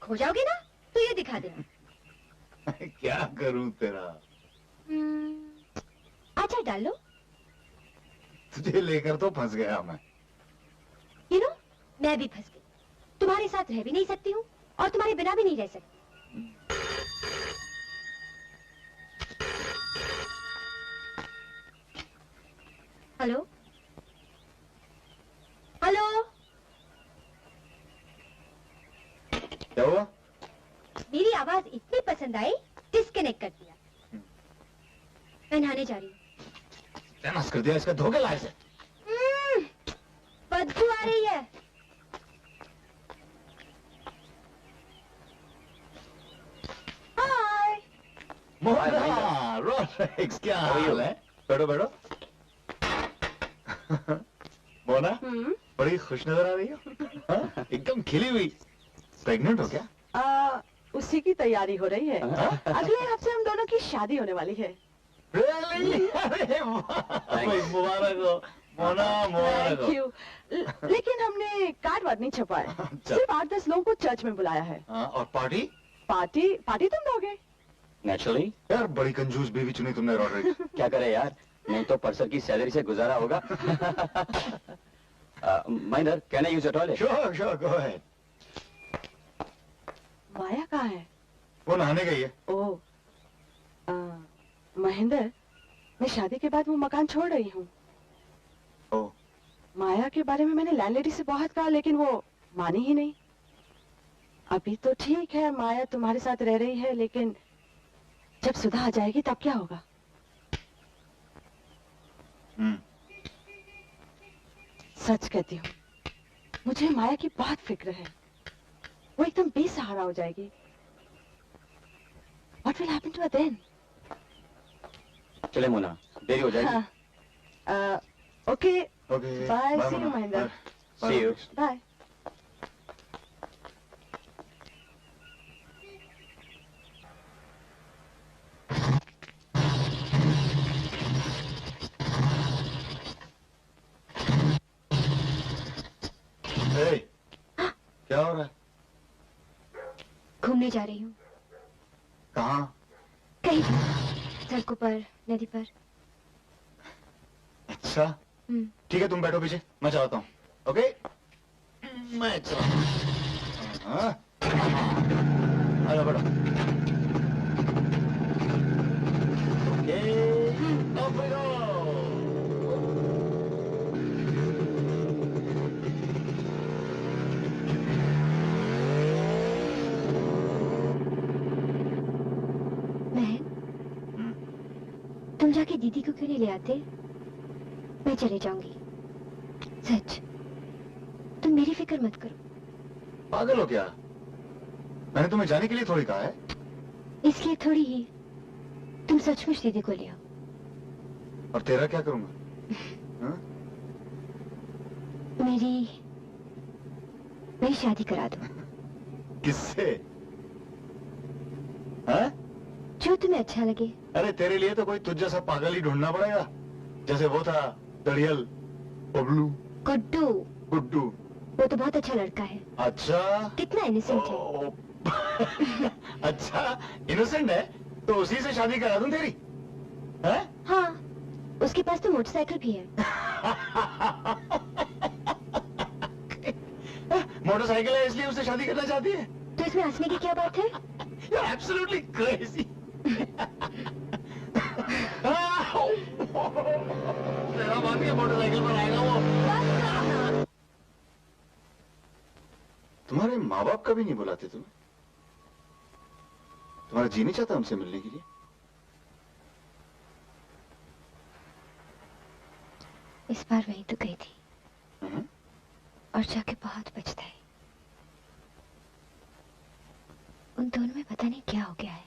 खो जाओगे ना तो ये दिखा देना। क्या करूं तेरा? अच्छा डाल लो। तुझे लेकर तो फंस गया मैं। यू नो, मैं भी फंस गई। तुम्हारे साथ रह भी नहीं सकती हूँ और तुम्हारे बिना भी नहीं रह सकती। हेलो हेलो, क्या हुआ? मेरी आवाज इतनी पसंद आई, डिस्कनेक्ट कर दिया। मैं नहाने जा रही हूँ। नमस्कार कर दिया इसका धोखे लाए से। बदबू आ रही है। हाय मोना, रोलेक्स, क्या हाल है? बैठो बैठो। मोना, बड़ी खुश नजर आ रही हो। एकदम खिली हुई। प्रेग्नेंट हो क्या? उसी की तैयारी हो रही है। अगले हफ्ते हम दोनों की शादी होने वाली है। Really? अरे वाह, मुबारक हो मोना, मुबारक Thank you. लेकिन हमने कार्ड वार्ड नहीं छपाए। सिर्फ 8-10 लोगों को चर्च में बुलाया है। और पार्टी? पार्टी तुम दोगे? नेचुरली। यार बड़ी कंजूस बीवी चुनी तुमने रॉड्रिक। क्या करे यार, नहीं तो परसर की सैलरी से गुजारा होगा। Minor, can I use your toilet? Sure, sure, go ahead. माया कहाँ है? वो नहाने गई है। ओह, महेंद्र, मैं शादी के बाद वो मकान छोड़ रही हूँ। ओह, माया के बारे में मैंने लैंडलेडी से बहुत कहा, लेकिन वो मानी ही नहीं। अभी तो ठीक है, माया तुम्हारे साथ रह रही है, लेकिन जब सुधा आ जाएगी तब क्या होगा? सच कहती हूँ, मुझे माया की बहुत फिक्र है। वो एकदम बेसहारा हो जाएगी। What will happen to her then? चले मोना, देरी हो जाएगी। Okay, okay. Bye, Bye, see you Mona. Mahendra. Bye. See you. Bye. Hey, क्या हो रहा है? घूमने जा रही हूँ। कहाँ? कहीं भी, सड़कों पर, नदी पर। अच्छा, ठीक है, तुम बैठो पीछे, मैं चलाता हूँ। ओके? मैं चलाता हूँ। हाँ? आ जाओ, बैठो। Okay, off we go. जाके दीदी को क्यों नहीं ले आते? मैं चले जाऊंगी, सच। तुम मेरी फिक्र मत करो। पागल हो क्या? मैंने तुम्हें जाने के लिए थोड़ी कहा है। इसलिए थोड़ी ही। तुम सचमुच दीदी को ले आओ। और तेरा क्या करूंगा? हाँ? मेरी शादी करा दो। किससे? हाँ? जो तुम्हें अच्छा लगे। अरे तेरे लिए तो कोई तुझ जैसा पागल ही ढूंढना पड़ेगा, जैसे वो था दड़ियल बबलू। गुड्डू। गुड्डू वो तो बहुत अच्छा लड़का है। अच्छा, कितना इनोसेंट है। अच्छा इनोसेंट है तो उसी से शादी करा दूं तेरी? है? हाँ, उसके पास तो मोटरसाइकिल भी है। मोटरसाइकिल है इसलिए उससे शादी करना चाहती है? तो इसमें हंसने की क्या बात है? You're absolutely crazy. तेरा मान के मोटरसाइकिल पर आएगा वो। तुम्हारे माँ बाप कभी नहीं बुलाते तुम्हें? तुम्हारा जी नहीं चाहता हमसे मिलने के लिए? इस बार वही तो गई थी और जाके बहुत पछताई। उन दोनों में पता नहीं क्या हो गया है,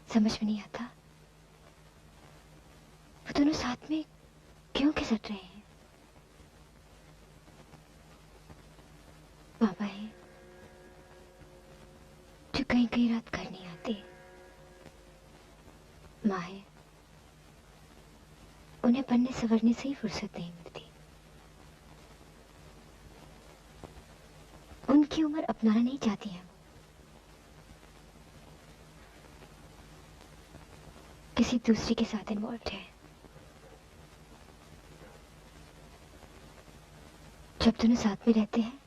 समझ में नहीं आता। वो दोनों साथ में क्यों खिसट रहे हैं? पापा है जो कहीं कहीं रात घर नहीं आते। माँ है, उन्हें पढ़ने संवरने से ही फुर्सत नहीं मिलती। उनकी उम्र अपनाना नहीं चाहती है। किसी दूसरी के साथ इन्वॉल्व है। जब दोनों साथ में रहते हैं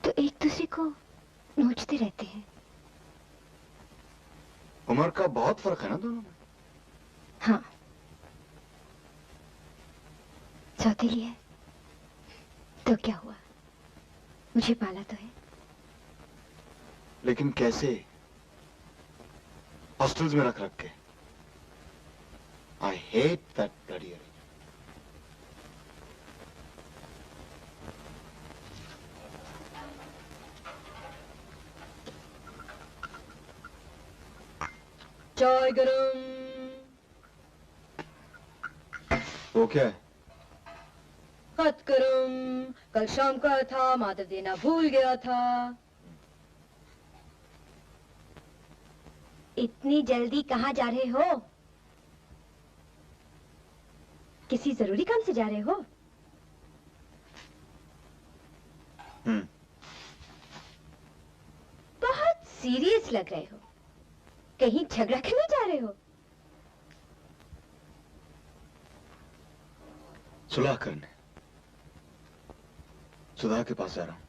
तो एक दूसरे को नोचते रहते हैं। उम्र का बहुत फर्क है ना दोनों में? हाँ, सौतेली है तो क्या हुआ, मुझे पाला तो है। लेकिन कैसे? हॉस्टल्स में रख रख के। I hate that bloody arrangement. चाय गरम। वो क्या है? खत गरम, कल शाम का था, मादर देना भूल गया था। इतनी जल्दी कहाँ जा रहे हो? किसी जरूरी काम से जा रहे हो? बहुत सीरियस लग रहे हो। कहीं झगड़ा करने जा रहे हो? सुलह करने सुधा के पास जा रहा हूं।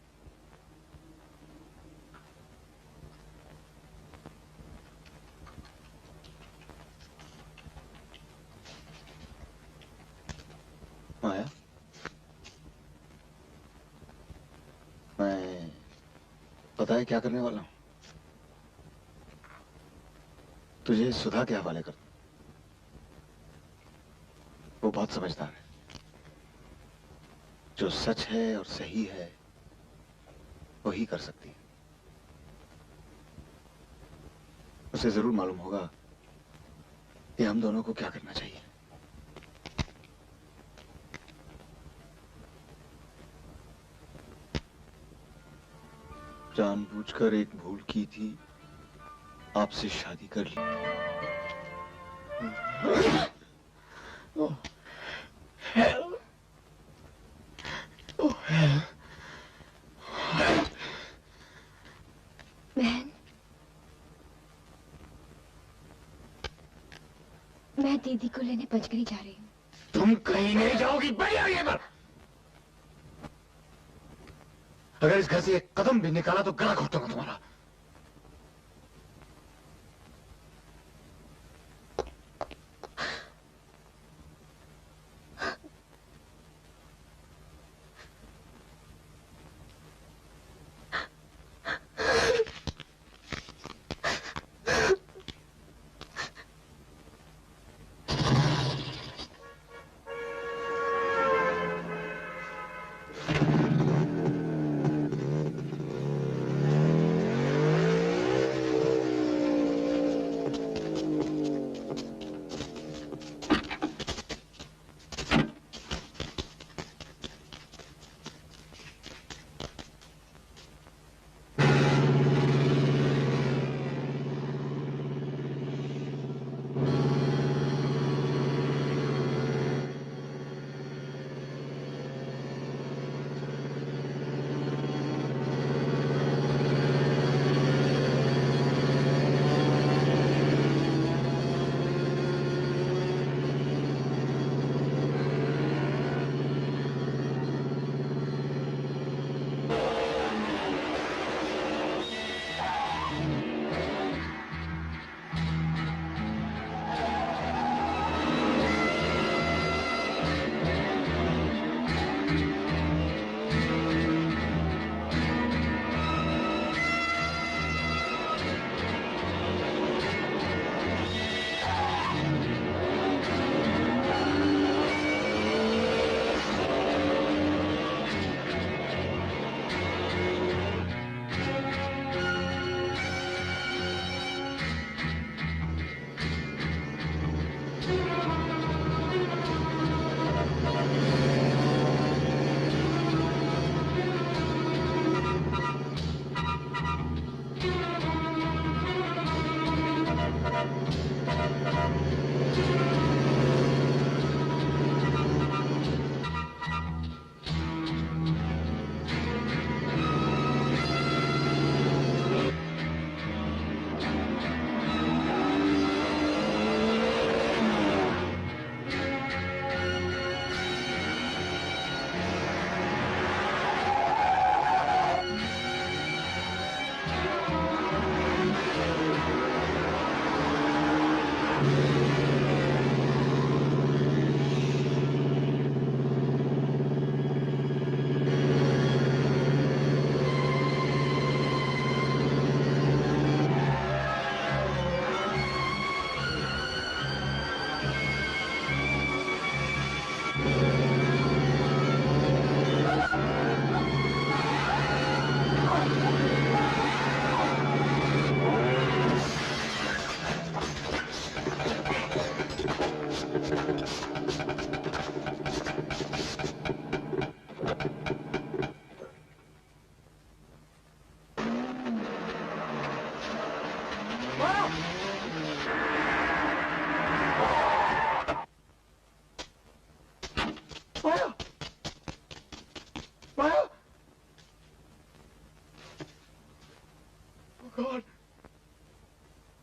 माया, मैं पता है क्या करने वाला हूं? तुझे सुधा के हवाले कर दूं। वो बहुत समझदार है। जो सच है और सही है वही कर सकती है। उसे जरूर मालूम होगा कि हम दोनों को क्या करना चाहिए। जानबूझकर एक भूल की थी, आपसे शादी कर ली। बहन, मैं दीदी को लेने पंचगढ़ी जा रही हूँ। तुम कहीं नहीं जाओगी, बैठ जाओ ये पर। अगर इस घर से एक कदम भी निकाला तो गला घोट दूंगा तुम्हारा। माया, माया, oh God,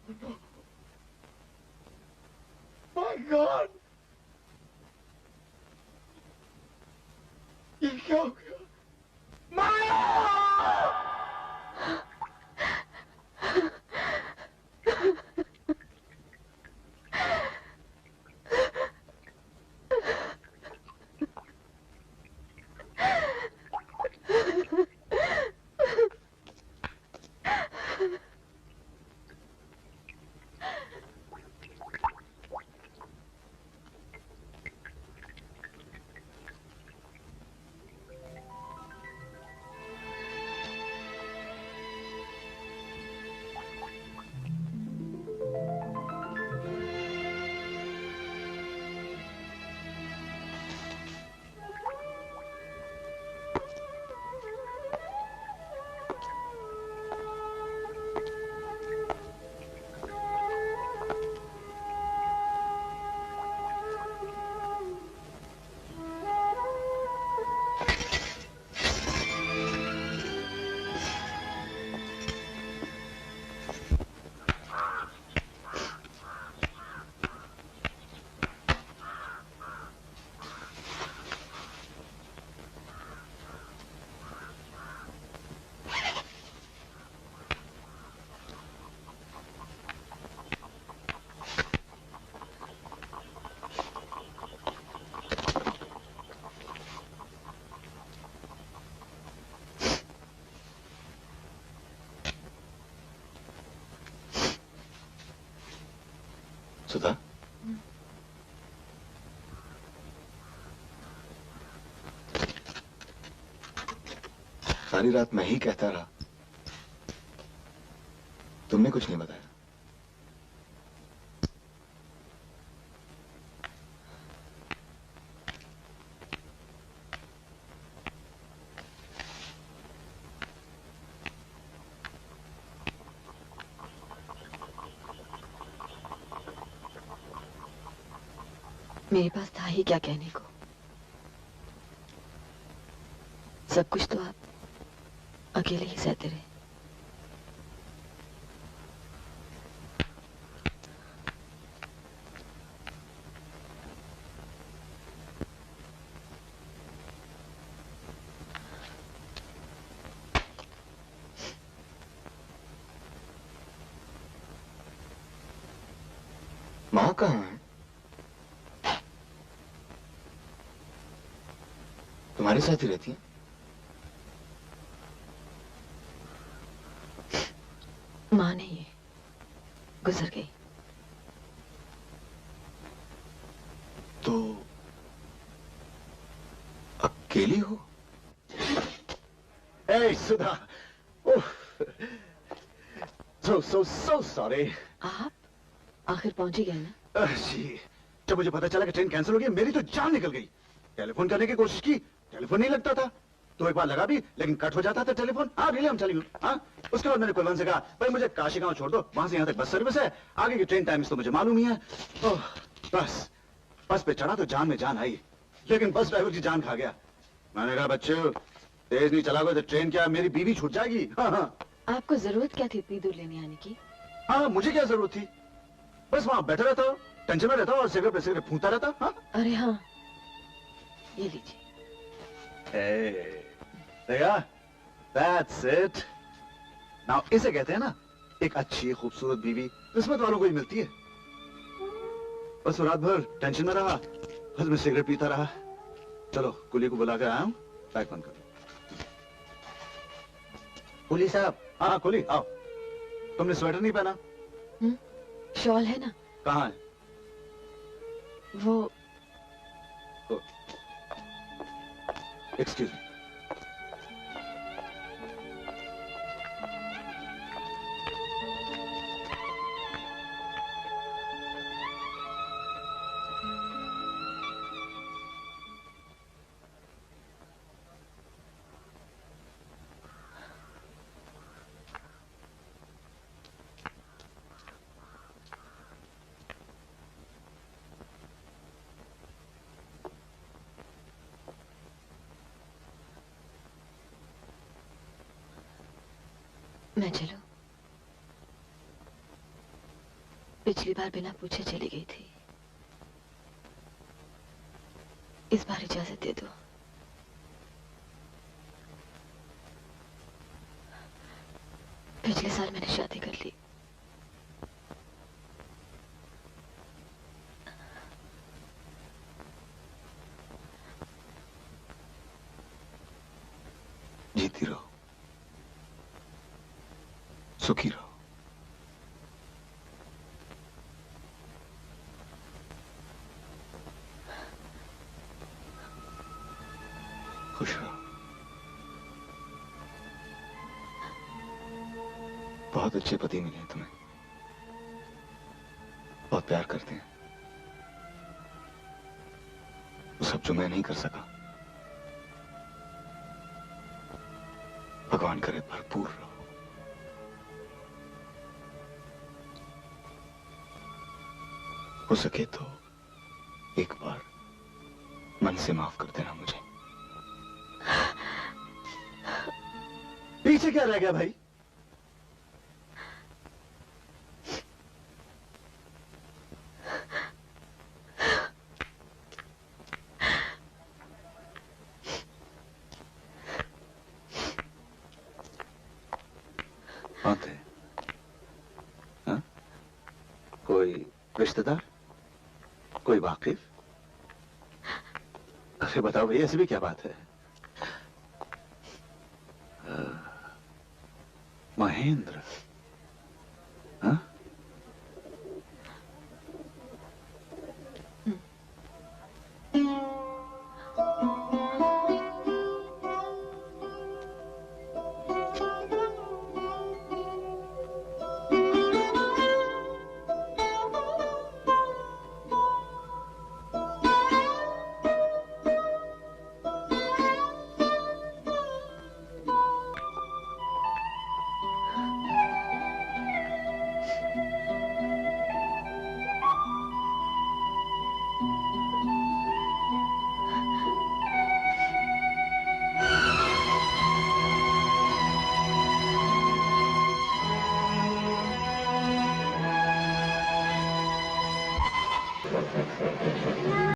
oh no, my God, ये क्या हो गया? माया! सुधा, सारी रात मैं ही कहता रहा, तुमने कुछ नहीं बताया। मेरे पास था ही क्या कहने को। सब कुछ तो आप अकेले ही सहते रहे। माँ कहाँ है? तुम्हारे साथ ही रहती है? माँ नहीं है, गुजर गई। तो अकेली हो? Hey, सुधा, so sorry. आप आखिर पहुंच ही गए ना? जी, जब मुझे पता चला कि ट्रेन कैंसिल हो गई, मेरी तो जान निकल गई। टेलीफोन करने की कोशिश की, टेलीफोन नहीं लगता था। तो एक बार लगा भी, लेकिन कट हो जाता था टेलीफोन। हाँ, रियली, हम चलेंगे। हाँ, उसके बाद मैंने कुलवंत से कहा, भाई मुझे काशी गांव छोड़ दो, वहां से यहाँ तक बस सर्विस है, आगे की ट्रेन टाइम्स तो मुझे मालूम ही है। ओह, बस पे चढ़ा तो जान में जान आई, लेकिन बस ड्राइवर की जान खा गया। मैंने कहा, बच्चों, तेज नहीं चलाओगे तो ट्रेन क्या मेरी बीवी छूट जाएगी। हाँ, आपको जरूरत क्या थी इतनी दूर लेने आने की? हाँ, मुझे क्या जरूरत थी? बस वहां बैठा रहता हूँ, टेंशन में रहता हूँ और सिगरेट पे सिगरेट फूंकता रहता। हाँ? अरे हाँ, ये लीजिए। देखा? That's it. Now इसे कहते हैं ना, एक अच्छी खूबसूरत बीवी किस्मत वालों को ही मिलती है। बस रात भर टेंशन में रहा, बस मैं सिगरेट पीता रहा। चलो, कुली को बुला कर आया हूँ, पैक बंद करो। कुली साहब। हाँ, कुली, आओ। तुमने स्वेटर नहीं पहना? शॉल है ना? कहाँ है? वो एक्सक्यूज मी। मैं चलूं? पिछली बार बिना पूछे चली गई थी, इस बार इजाजत दे दो। पिछले साल मैंने शादी कर ली। जीती रहो, सुखी रहो। खुश रहो। बहुत अच्छे पति मिले हैं तुम्हें, बहुत प्यार करते हैं। वो सब जो मैं नहीं कर सका, भगवान करे भरपूर रहो। हो सके तो एक बार मन से माफ कर देना मुझे। पीछे क्या रह गया भाई? कौन थे? हाँ? कोई रिश्तेदार, कोई वाकिफ? अरे बताओ भैया, ऐसी भी क्या बात है? महेंद्र? हाँ? ना